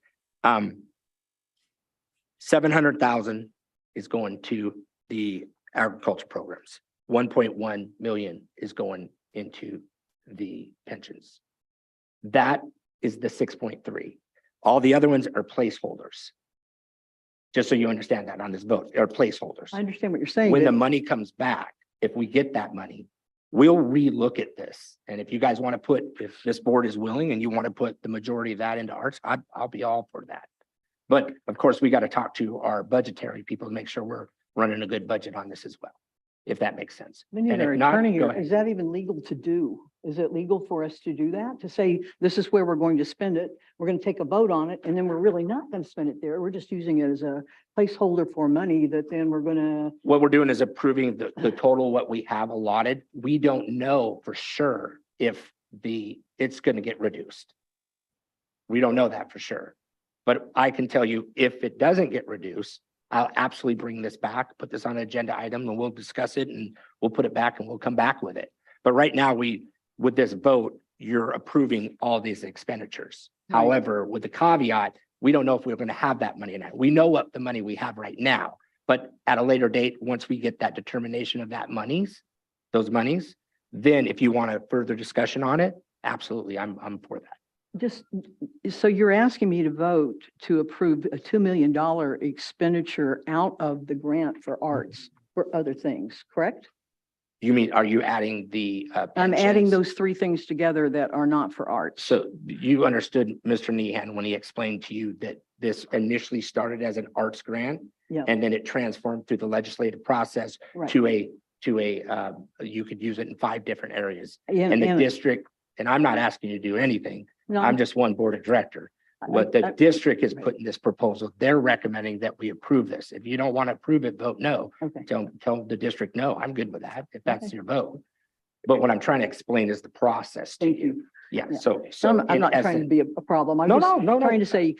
S1: 700,000 is going to the agriculture programs. 1.1 million is going into the pensions. That is the 6.3. All the other ones are placeholders. Just so you understand that on this vote, they're placeholders.
S4: I understand what you're saying.
S1: When the
S4: but-
S1: money comes back, if we get that money, we'll relook at this. And if you guys want to put, if this board is willing and you want to put the majority of that into arts, I'll be all for that. But of course, we got to talk to our budgetary people to make sure we're running a good budget on this as well, if that makes sense.
S4: We need
S1: And
S4: our
S1: if not,
S4: attorney
S1: go
S4: here.
S1: ahead.
S4: Is that even legal to do? Is it legal for us to do that? To say, this is where we're going to spend it, we're going to take a vote on it, and then we're really not going to spend it there. We're just using it as a placeholder for money that then we're going to,
S1: What we're doing is approving the total, what we have allotted. We don't know for sure if it's going to get reduced. We don't know that for sure. But I can tell you, if it doesn't get reduced, I'll absolutely bring this back, put this on an agenda item, and we'll discuss it, and we'll put it back and we'll come back with it. But right now, with this vote, you're approving all these expenditures.
S4: Right.
S1: However, with the caveat, we don't know if we're going to have that money or not. We know what the money we have right now, but at a later date, once we get that determination of those monies, then if you want a further discussion on it, absolutely, I'm for that.
S4: just, so you're asking me to vote to approve a $2 million expenditure out of the grant for arts for other things, correct?
S1: You mean, are you adding the?
S4: I'm adding
S1: pensions?
S4: those three things together that are not for arts.
S1: So you understood Mr. Nehan when he explained to you that this initially started as an arts grant,
S4: Yeah.
S1: and then it transformed through the legislative process
S4: Right.
S1: to a you could use it in 5 different areas.
S4: And-
S1: And the
S4: and-
S1: district, and I'm not asking you to do anything,
S4: No,
S1: I'm just one board of director.
S4: I-
S1: But the
S4: I-
S1: district is
S4: right.
S1: putting this proposal, they're recommending that we approve this. If you don't want to approve it, vote no.
S4: Okay.
S1: Tell the district, no, I'm good with that, if that's your vote. But what I'm trying to explain is the process to
S4: Thank
S1: you.
S4: you.
S1: Yeah,
S4: Yeah.
S1: so.
S4: I'm
S1: in
S4: not trying to
S1: essence-
S4: be a problem. I'm
S1: No,
S4: just
S1: no,
S4: trying
S1: no.
S4: to say,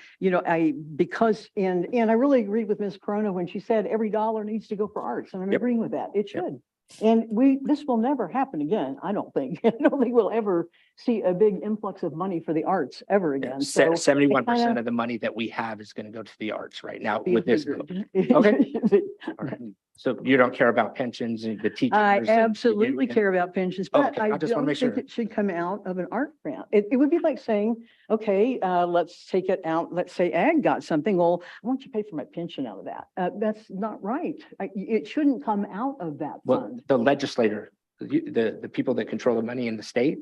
S4: because, and I really agree with Ms. Corona when she said every dollar needs to go for arts, and I'm
S1: Yep.
S4: agreeing with that. It
S1: Yep.
S4: should. And this will never happen again, I don't think. I don't think we'll ever see a big influx of money for the arts ever again. So
S1: 71%
S4: kinda-
S1: of the money that we have is going to go to the arts right now
S4: be
S1: with this vote.
S4: figured.
S1: Okay. All right. So you don't care about pensions and the teachers?
S4: I
S1: and you
S4: absolutely
S1: do-
S4: care about pensions, but
S1: Okay,
S4: I
S1: I just wanna
S4: don't
S1: make
S4: think
S1: sure.
S4: it should come out of an art grant. It would be like saying, okay, let's take it out. Let's say ag got something. Well, I want you to pay for my pension out of that. That's not right. It shouldn't come out of that
S1: Well,
S4: fund.
S1: the legislator, the people that control the money in the state,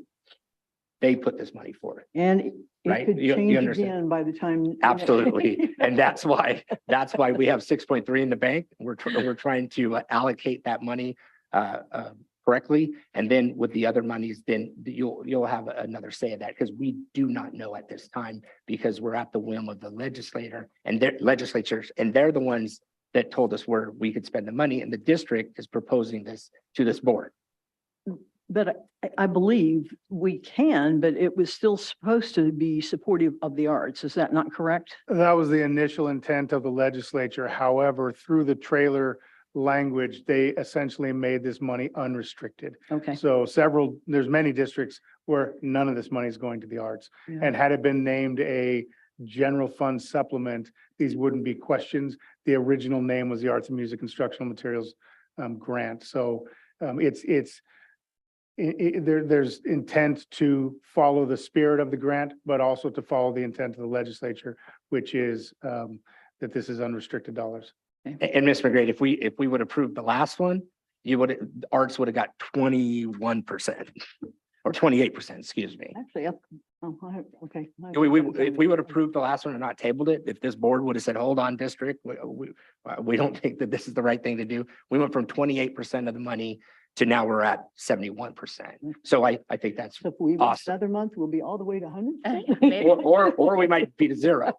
S1: they put this money for it.
S4: And it
S1: Right,
S4: could
S1: you
S4: change
S1: understand.
S4: again by the time.
S1: Absolutely. And that's why we have 6.3 in the bank. We're trying to allocate that money correctly. And then with the other monies, then you'll have another say of that, because we do not know at this time, because we're at the whim of the legislator and their legislatures, and they're the ones that told us where we could spend the money, and the district is proposing this to this board.
S4: But I believe we can, but it was still supposed to be supportive of the arts. Is that not correct?
S6: That was the initial intent of the legislature. However, through the trailer language, they essentially made this money unrestricted.
S4: Okay.
S6: So there's many districts where none of this money is going to the arts.
S4: Yeah.
S6: And had it been named a general fund supplement, these wouldn't be questions. The original name was the Arts and Music Instructional Materials Grant. So there's intent to follow the spirit of the grant, but also to follow the intent of the legislature, which is that this is unrestricted dollars.
S1: And Ms. McGrady, if we would approve the last one, arts would have got 21% or 28%, excuse me.
S4: Actually, okay.
S1: If we would approve the last one and not tabled it, if this board would have said, hold on, district, we don't think that this is the right thing to do. We went from 28% of the money to now we're at 71%. So I think that's,
S4: So if we wait
S1: awesome.
S4: another month, we'll be all the way to 100%.
S2: Maybe.
S1: or we might be to zero.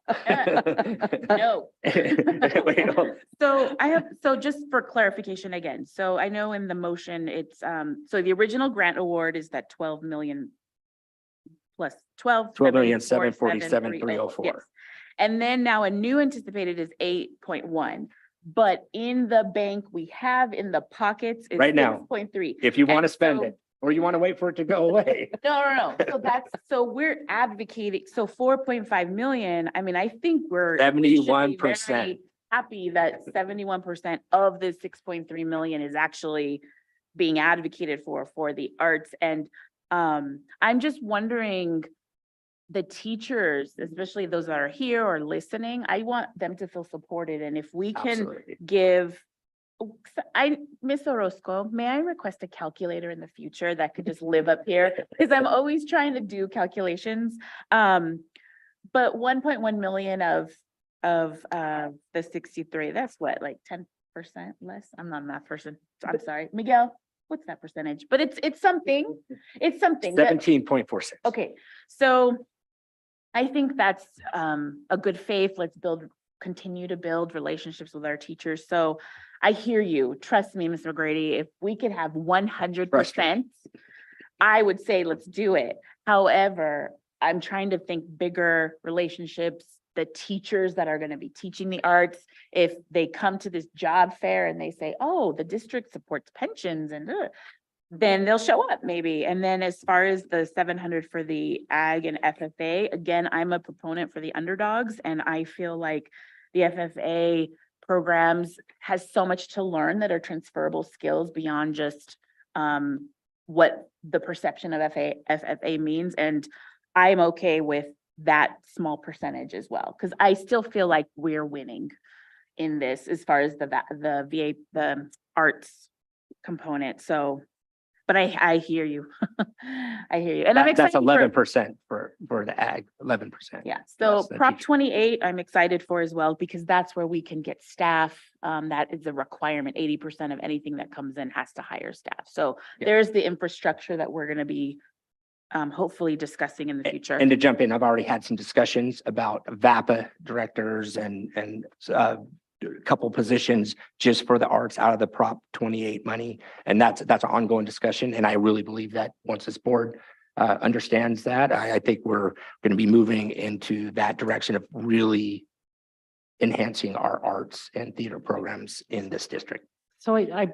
S2: No.
S1: Wait, hold.
S2: So just for clarification again, so I know in the motion, it's, so the original grant award is that 12 million plus
S1: 12,747,304.
S2: Yes. And then now a new anticipated is 8.1. But in the bank we have in the pockets is
S1: Right now.
S2: 6.3.
S1: If you want to
S2: And
S1: spend
S2: so-
S1: it, or you want to wait for it to go away.
S2: No. So we're advocating, so 4.5 million, I mean, I think we should be
S1: 71%.
S2: very happy that 71% of the 6.3 million is actually being advocated for the arts. And I'm just wondering, the teachers, especially those that are here or listening, I want them to feel supported. And if we can
S1: Absolutely.
S2: give, Miss Orozco, may I request a calculator in the future that could just live up here? Because I'm always trying to do calculations. But 1.1 million of the 63, that's what, like 10% less? I'm not a math person. I'm sorry. Miguel, what's that percentage? But it's something. It's something. that-
S1: 17.46.
S2: Okay, so I think that's a good faith. Let's continue to build relationships with our teachers. So I hear you. Trust me, Ms. McGrady, if we could have 100%, I would say let's do it. However, I'm trying to think bigger relationships, the teachers that are going to be teaching the arts. If they come to this job fair and they say, oh, the district supports pensions and then they'll show up maybe. And then as far as the 700 for the ag and FFA, again, I'm a proponent for the underdogs, and I feel like the FFA programs has so much to learn that are transferable skills beyond just what the perception of FFA means. And I'm okay with that small percentage as well, because I still feel like we're winning in this as far as the arts component. So, but I hear you. I hear you. And I'm
S1: That's
S2: excited for-
S1: 11% for the ag, 11%.
S2: Yeah, so
S1: Less than
S2: Prop
S1: teacher.
S2: 28, I'm excited for as well, because that's where we can get staff. That is a requirement. 80% of anything that comes in has to hire staff. So
S1: Yeah.
S2: there's the infrastructure that we're gonna be hopefully discussing in the future.
S1: And to jump in, I've already had some discussions about VAPA directors and a couple positions just for the arts out of the Prop 28 money. And that's an ongoing discussion. And I really believe that once this board understands that, I think we're going to be moving into that direction of really enhancing our arts and theater programs in this district.
S5: So I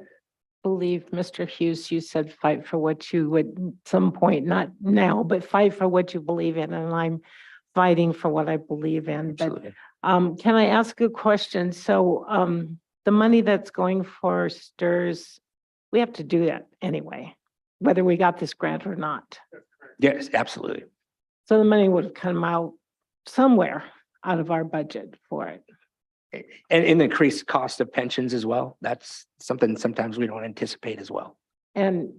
S5: believe, Mr. Hughes, you said fight for what you would at some point, not now, but fight for what you believe in. And I'm fighting for what I believe in. But
S1: Absolutely.
S5: can I ask a question? So the money that's going for STIRS, we have to do that anyway, whether we got this grant or not.
S1: Yes, absolutely.
S5: So the money would come out somewhere out of our budget for it.
S1: And increased cost of pensions as well. That's something sometimes we don't anticipate as well.
S5: And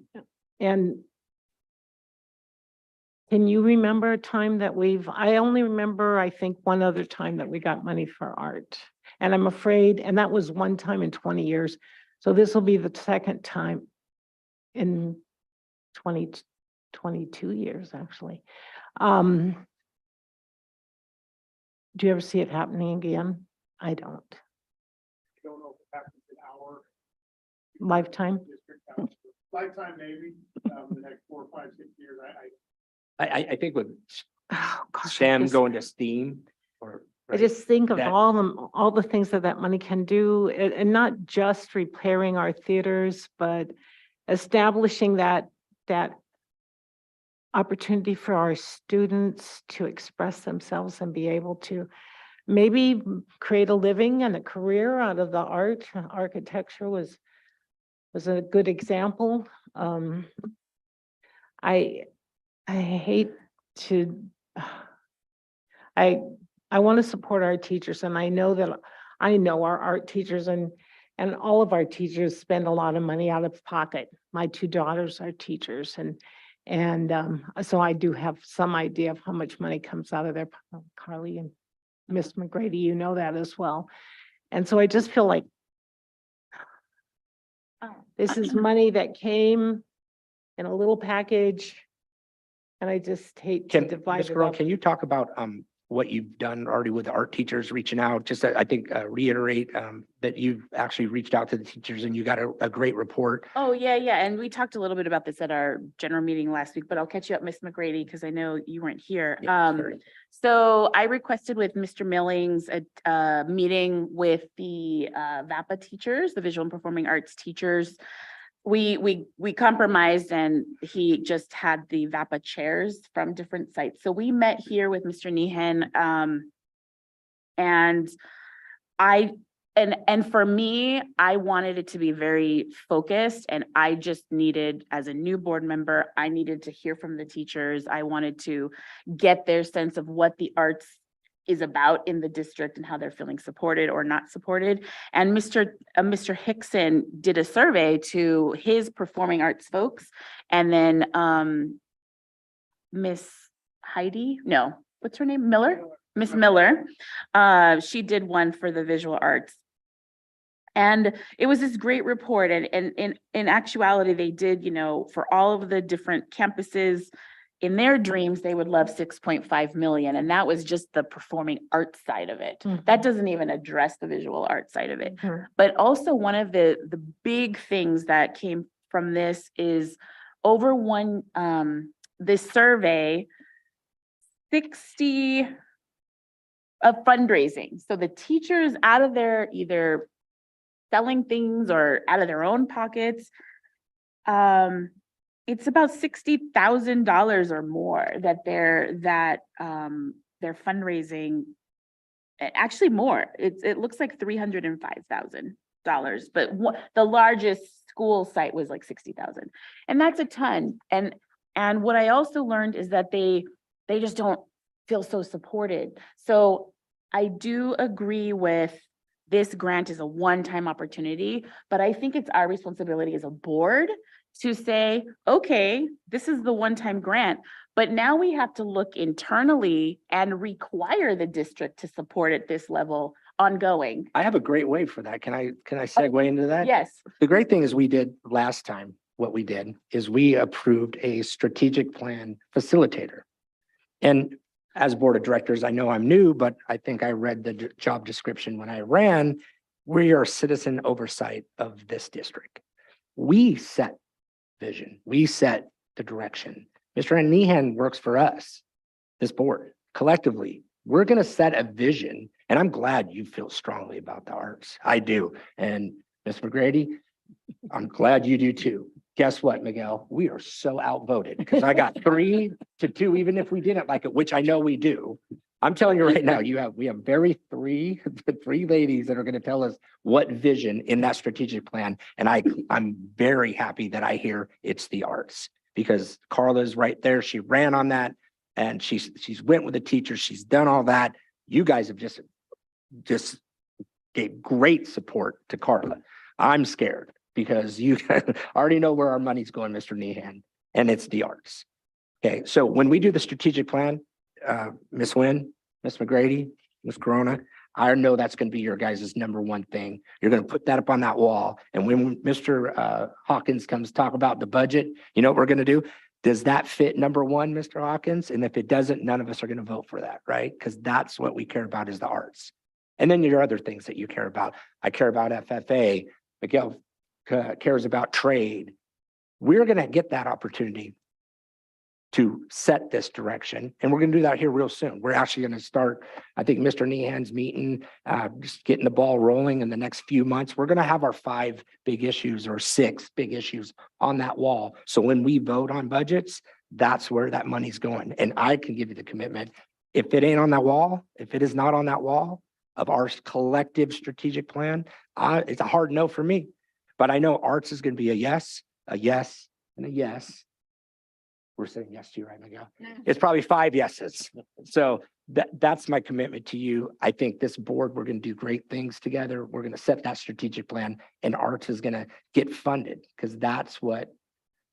S5: can you remember a time that I only remember, I think, one other time that we got money for art. And I'm afraid, and that was one time in 20 years. So this will be the second time. in 22 years, actually. Do you ever see it happening again? I don't.
S6: Don't know if it happens in our
S5: Lifetime?
S6: district council. Lifetime, maybe, the next 4, 5, 6 years,
S1: I think with
S5: Oh, gosh, I
S1: Sam
S5: just-
S1: going to STEAM or.
S5: I
S1: right,
S5: just think of
S1: that-
S5: all the things that that money can do, and not just repairing our theaters, but establishing that opportunity for our students to express themselves and be able to maybe create a living and a career out of the art. Architecture was a good example. I hate to, I want to support our teachers, and I know our art teachers and all of our teachers spend a lot of money out of pocket. My 2 daughters are teachers, and so I do have some idea of how much money comes out of their, Carly and Miss McGrady, you know that as well. And so I just feel like this is money that came in a little package, and I just hate to
S1: Can,
S5: divide
S1: Ms.
S5: it
S1: Carroll,
S5: up.
S1: can you talk about what you've done already with the art teachers reaching out? Just I think reiterate that you've actually reached out to the teachers and you got a great report.
S2: Oh, yeah, yeah. And we talked a little bit about this at our general meeting last week, but I'll catch you up, Miss McGrady, because I know you weren't here.
S1: Yeah, sorry.
S2: So I requested with Mr. Millings a meeting with the VAPA teachers, the visual and performing arts teachers. We compromised and he just had the VAPA chairs from different sites. So we met here with Mr. Nehan. And for me, I wanted it to be very focused, and I just needed, as a new board member, I needed to hear from the teachers. I wanted to get their sense of what the arts is about in the district and how they're feeling supported or not supported. And Mr. Hickson did a survey to his performing arts folks, and then Miss Heidi, no, what's her name? Miller? Miss Miller, she did one for the visual arts. And it was this great report, and in actuality, they did, for all of the different campuses, in their dreams, they would love 6.5 million, and that was just the performing arts side of it. That doesn't even address the visual art side of it. But also one of the big things that came from this is over this survey, 60 of fundraising. So the teachers out of their either selling things or out of their own pockets, it's about $60,000 or more that they're fundraising. Actually more, it looks like $305,000, but the largest school site was like 60,000. And that's a ton. And what I also learned is that they just don't feel so supported. So I do agree with this grant is a one-time opportunity, but I think it's our responsibility as a board to say, okay, this is the one-time grant, but now we have to look internally and require the district to support at this level ongoing.
S1: I have a great way for that. Can I segue into that?
S2: Yes.
S1: The great thing is we did last time, what we did is we approved a strategic plan facilitator. And as board of directors, I know I'm new, but I think I read the job description when I ran. We are citizen oversight of this district. We set vision. We set the direction. Mr. Nehan works for us, this board, collectively. We're going to set a vision, and I'm glad you feel strongly about the arts. I do. And Ms. McGrady, I'm glad you do too. Guess what, Miguel? We are so outvoted because I got 3-2, even if we didn't like it, which I know we do. I'm telling you right now, we have three ladies that are going to tell us what vision in that strategic plan. And I'm very happy that I hear it's the arts because Carla's right there. She ran on that and she's went with the teachers. She's done all that. You guys have just gave great support to Carla. I'm scared because you already know where our money's going, Mr. Nehan, and it's the arts. Okay, so when we do the strategic plan, Ms. Nguyen, Ms. McGrady, Ms. Corona, I know that's going to be your guys' number one thing. You're going to put that up on that wall. And when Mr. Hawkins comes talk about the budget, you know what we're going to do? Does that fit number one, Mr. Hawkins? And if it doesn't, none of us are going to vote for that, right? Because that's what we care about is the arts. And then your other things that you care about. I care about FFA. Miguel cares about trade. We're going to get that opportunity to set this direction. And we're going to do that here real soon. We're actually going to start, I think, Mr. Nehan's meeting, just getting the ball rolling in the next few months. We're going to have our 5 big issues or 6 big issues on that wall. So when we vote on budgets, that's where that money's going. And I can give you the commitment. If it ain't on that wall, if it is not on that wall of our collective strategic plan, it's a hard no for me. But I know arts is going to be a yes, and a yes. We're saying yes to you, right, Miguel? It's probably 5 yeses. So that's my commitment to you. I think this board, we're going to do great things together. We're going to set that strategic plan, and arts is going to get funded because that's what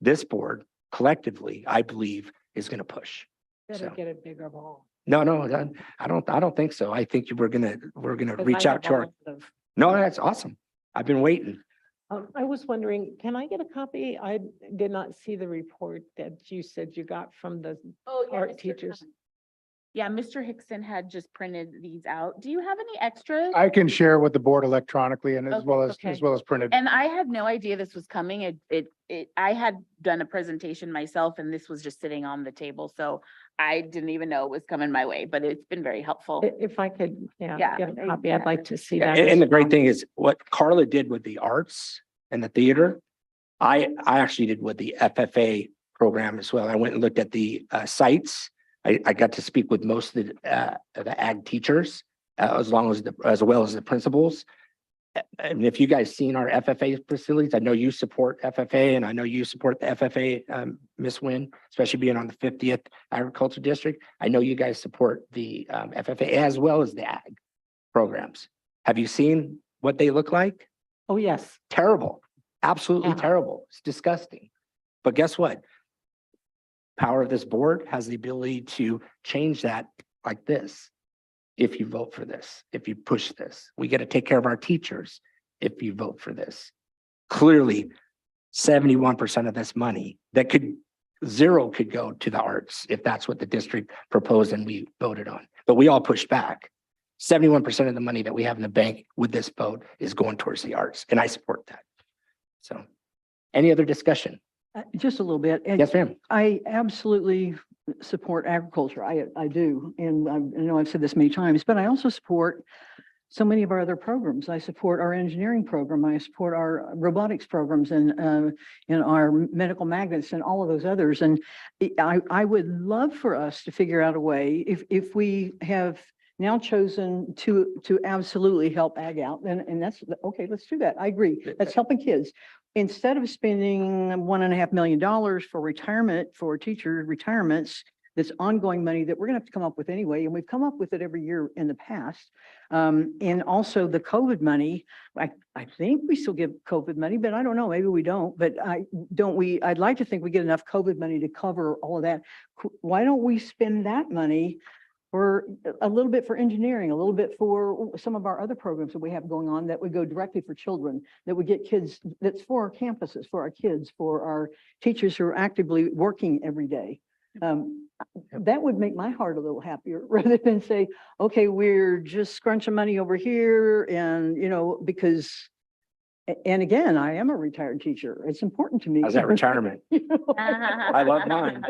S1: this board collectively, I believe, is going to push.
S5: Better
S1: So.
S5: get a bigger ball.
S1: No, I don't think so. I think we're gonna
S5: 'Cause
S1: reach
S5: I
S1: out
S5: have
S1: to
S5: a
S1: our,
S5: lot of-
S1: no, that's awesome. I've been waiting.
S5: I was wondering, can I get a copy? I did not see the report that you said you got from the
S2: Oh, yeah,
S5: art
S2: Mr.
S5: teachers.
S2: Yeah, Mr. Hickson had just printed these out. Do you have any extras?
S6: I can share with the board electronically and as
S2: Okay,
S6: well as
S5: okay.
S6: printed.
S2: And I had no idea this was coming. I had done a presentation myself and this was just sitting on the table. So I didn't even know it was coming my way, but it's been very helpful.
S5: If I could,
S2: Yeah,
S5: get a copy, I'd like to see
S1: Yeah,
S5: that.
S1: And
S5: as
S1: the great
S5: well.
S1: thing is what Carla did with the arts and the theater. I actually did with the FFA program as well. I went and looked at the sites. I got to speak with most of the ag teachers, as well as the principals. And if you guys seen our FFA facilities, I know you support FFA and I know you support the FFA, Miss Wynn, especially being on the 50th Agriculture District. I know you guys support the FFA as well as the ag programs. Have you seen what they look like?
S5: Oh, yes.
S1: Terrible, absolutely
S5: Yeah.
S1: terrible. It's disgusting. But guess what? Power of this board has the ability to change that like this. If you vote for this, if you push this, we got to take care of our teachers. If you vote for this, clearly 71% of this money zero could go to the arts if that's what the district proposed and we voted on, but we all pushed back. 71% of the money that we have in the bank with this vote is going towards the arts, and I support that. So any other discussion?
S4: Just a little bit. And
S1: Yes, ma'am.
S4: I absolutely support agriculture. I do. And I know I've said this many times, but I also support so many of our other programs. I support our engineering program. I support our robotics programs and our medical magnets and all of those others. And I would love for us to figure out a way, if we have now chosen to absolutely help ag out, and that's, okay, let's do that. I agree. That's helping kids. Instead of spending $1.5 million for retirement, for teacher retirements, that's ongoing money that we're gonna have to come up with anyway, and we've come up with it every year in the past. And also the COVID money, I think we still give COVID money, but I don't know, maybe we don't, but I'd like to think we get enough COVID money to cover all of that. Why don't we spend that money for a little bit for engineering, a little bit for some of our other programs that we have going on that would go directly for children, that would get kids, that's for our campuses, for our kids, for our teachers who are actively working every day. That would make my heart a little happier rather than say, okay, we're just scrunching money over here and, because, and again, I am a retired teacher. It's important to me.
S1: How's that retirement?
S4: You know?
S1: I love mine.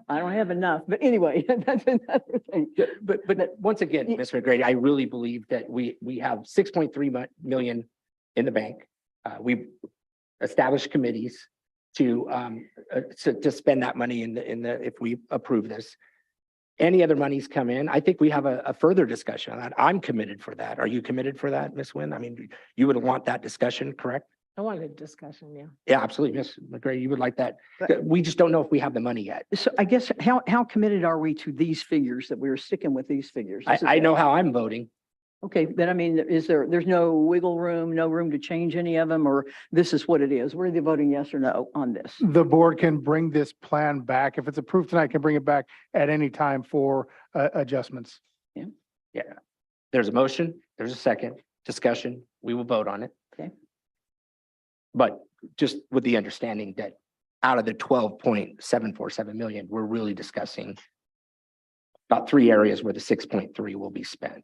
S4: I don't have enough, but anyway, that's another thing.
S1: Yeah, but once again, Ms. McGrady, I really believe that we have 6.3 million in the bank. We established committees to spend that money if we approve this. Any other monies come in, I think we have a further discussion on that. I'm committed for that. Are you committed for that, Ms. Wynn? I mean, you would want that discussion, correct?
S5: I wanted discussion, yeah.
S1: Yeah, absolutely, Ms. McGrady, you would like that. We just don't know if we have the money yet.
S4: So I guess, how committed are we to these figures, that we're sticking with these figures?
S1: I know how I'm voting.
S4: Okay, then I mean, there's no wiggle room, no room to change any of them, or this is what it is? We're either voting yes or no on this.
S6: The board can bring this plan back. If it's approved tonight, can bring it back at any time for adjustments.
S1: Yeah. there's a motion, there's a second discussion. We will vote on it.
S4: Okay.
S1: But just with the understanding that out of the 12.747 million, we're really discussing about 3 areas where the 6.3 will be spent.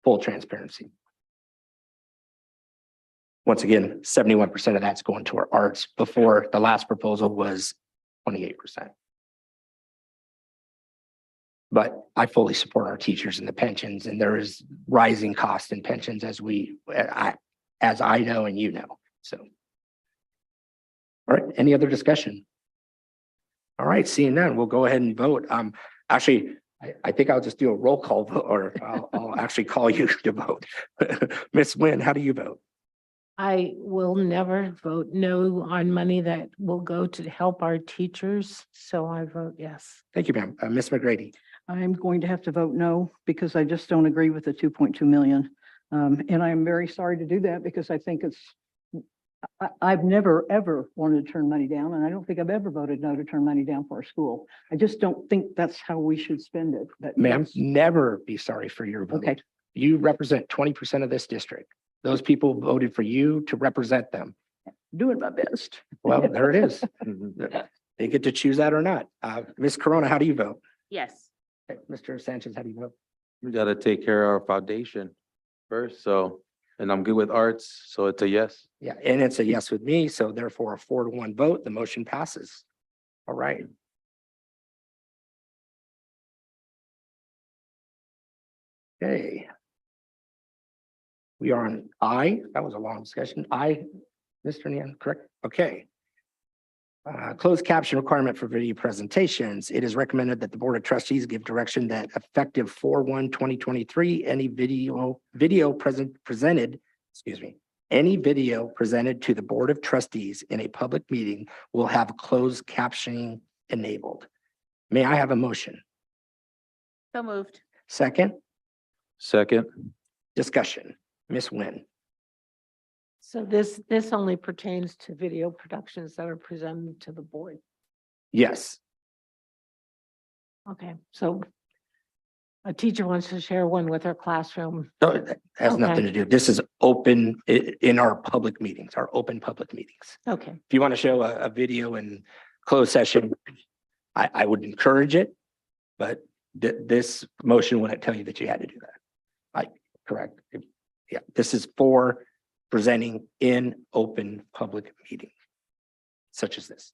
S1: Full transparency. Once again, 71% of that's going to our arts. Before, the last proposal was 28%. But I fully support our teachers and the pensions, and there is rising cost in pensions as I know and you know, so. All right, any other discussion? All right, seeing none, we'll go ahead and vote. Actually, I think I'll just do a roll call vote, or I'll actually call you to vote. Ms. Nguyen, how do you vote?
S5: I will never vote no on money that will go to help our teachers, so I vote yes.
S1: Thank you, ma'am. Ms. McGrady.
S4: I'm going to have to vote no because I just don't agree with the 2.2 million. And I'm very sorry to do that because I think I've never, ever wanted to turn money down, and I don't think I've ever voted no to turn money down for our school. I just don't think that's how we should spend it. But
S1: Ma'am,
S4: that's-
S1: never be sorry for your vote.
S4: Okay.
S1: You represent 20% of this district. Those people voted for you to represent them.
S4: Doing my best.
S1: Well, there it is. They get to choose that or not. Ms. Corona, how do you vote?
S2: Yes.
S1: Okay, Mr. Sanchez, how do you vote?
S3: We gotta take care of our foundation first, so, and I'm good with arts, so it's a yes.
S1: Yeah, and it's a yes with me, so therefore a 4-1 vote, the motion passes. All right. Okay. We are on I, that was a long discussion. Mr. Nian, correct? Okay. Closed caption requirement for video presentations. It is recommended that the Board of Trustees give direction that effective 4/1/2023, any video presented, any video presented to the Board of Trustees in a public meeting will have closed captioning enabled. May I have a motion?
S2: So moved.
S1: Second,
S3: Second,
S1: discussion. Ms. Nguyen.
S5: So this only pertains to video productions that are presented to the board.
S1: Yes.
S5: Okay, so a teacher wants to share one with her classroom.
S1: No, that has nothing to do. This is open in our public meetings, our open public meetings.
S5: Okay,
S1: If you want to show a video in closed session, I would encourage it, but this motion wouldn't tell you that you had to do that. Correct. Yeah, this is for presenting in open public meeting, such as this.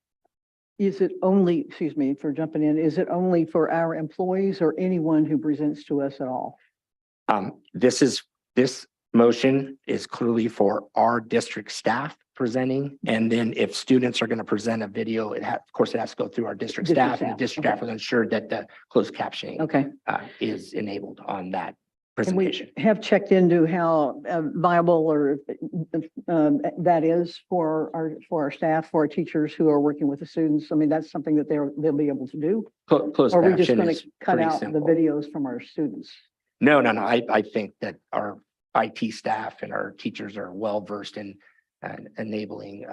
S4: Is it only, excuse me for jumping in, is it only for our employees or anyone who presents to us at all?
S1: This motion is clearly for our district staff presenting. And then if students are going to present a video, of course, it has to go through our district
S4: District
S1: staff, and the
S4: staff,
S1: district
S4: okay.
S1: staff will ensure that the closed captioning
S4: Okay.
S1: is enabled on that
S4: And we
S1: presentation.
S4: have checked into how viable or that is for our staff, for our teachers who are working with the students. I mean, that's something that they'll be able to do.
S1: Closed
S4: Or are we just
S1: caption
S4: going
S1: is
S4: to cut
S1: pretty
S4: out the
S1: simple.
S4: videos from our students?
S1: No. I think that our IT staff and our teachers are well versed in enabling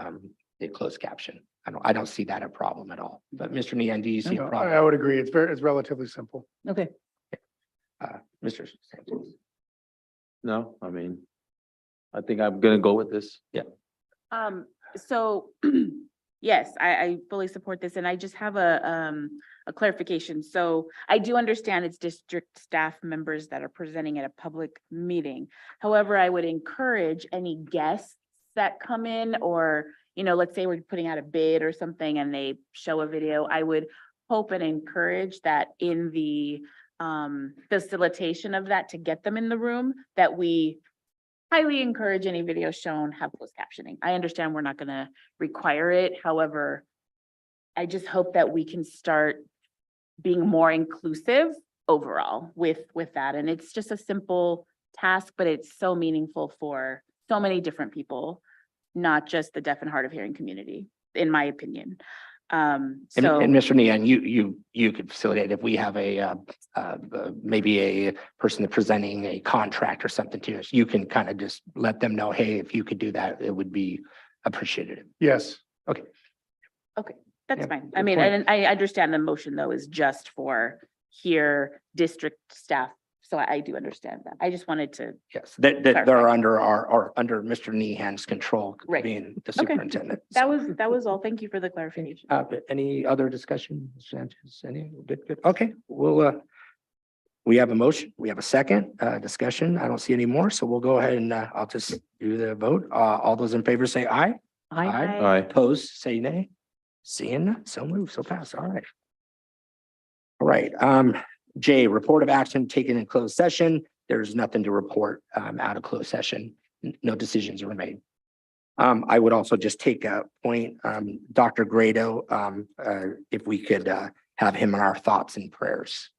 S1: the closed caption. I don't see that a problem at all. But Mr. Nian, do you see a
S6: No,
S1: problem?
S6: I would agree. It's relatively simple.
S4: Okay.
S1: Mr. Sanchez?
S3: no, I mean, I think I'm gonna go with this.
S2: So, yes, I fully support this, and I just have a clarification. So I do understand it's district staff members that are presenting at a public meeting. However, I would encourage any guests that come in, or, let's say we're putting out a bid or something and they show a video, I would hope and encourage that in the facilitation of that, to get them in the room, that we highly encourage any video shown have closed captioning. I understand we're not gonna require it. However, I just hope that we can start being more inclusive overall with that. And it's just a simple task, but it's so meaningful for so many different people, not just the deaf and hard of hearing community, in my opinion.
S1: And
S2: So
S1: Mr. Nian, you could facilitate if we have maybe a person that's presenting a contract or something to us, you can kind of just let them know, hey, if you could do that, it would be appreciated.
S6: Yes.
S2: that's
S1: Yeah,
S2: fine. I
S1: good
S2: mean,
S1: point.
S2: and I understand the motion though is just for here, district staff So I do understand that. I just wanted to,
S1: Yes, that they're
S2: Clarify.
S1: under under Mr. Nehan's control,
S2: Right.
S1: being the
S2: Okay.
S1: superintendent.
S2: that was all. Thank you for the clarification.
S1: But any other discussion, Ms. Sanchez? Any? Good. Okay, we have a motion. We have a second, discussion. I don't see any more, so we'll go ahead and, I'll just do the vote. All those in favor say aye.
S3: Aye.
S1: Opposed, say nay. Seeing none, so moved, so passed. All right. All right, J, report of action taken in closed session. There's nothing to report, out of closed session. No decisions were made. I would also just take a point, Dr. Grado, if we could, have him in our thoughts and prayers.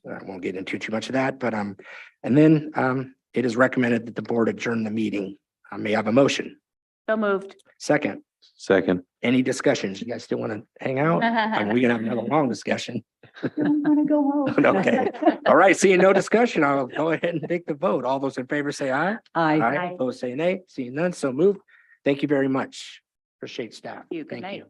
S1: I won't get into too much of that, but, and then, it is recommended that the board adjourn the meeting. I may have a motion.
S2: So moved.
S1: Second,
S3: Second.
S1: any discussions? You guys still want to hang out? We're gonna have another long discussion.
S4: I want to go home.
S1: Okay. All right, seeing no discussion, I'll go ahead and take the vote. All those in favor say aye.
S4: Aye.
S1: Opposed, say nay. Seeing none, so moved. Thank you very much. Appreciate staff.
S2: You. Good
S1: Thank
S2: night.
S1: you.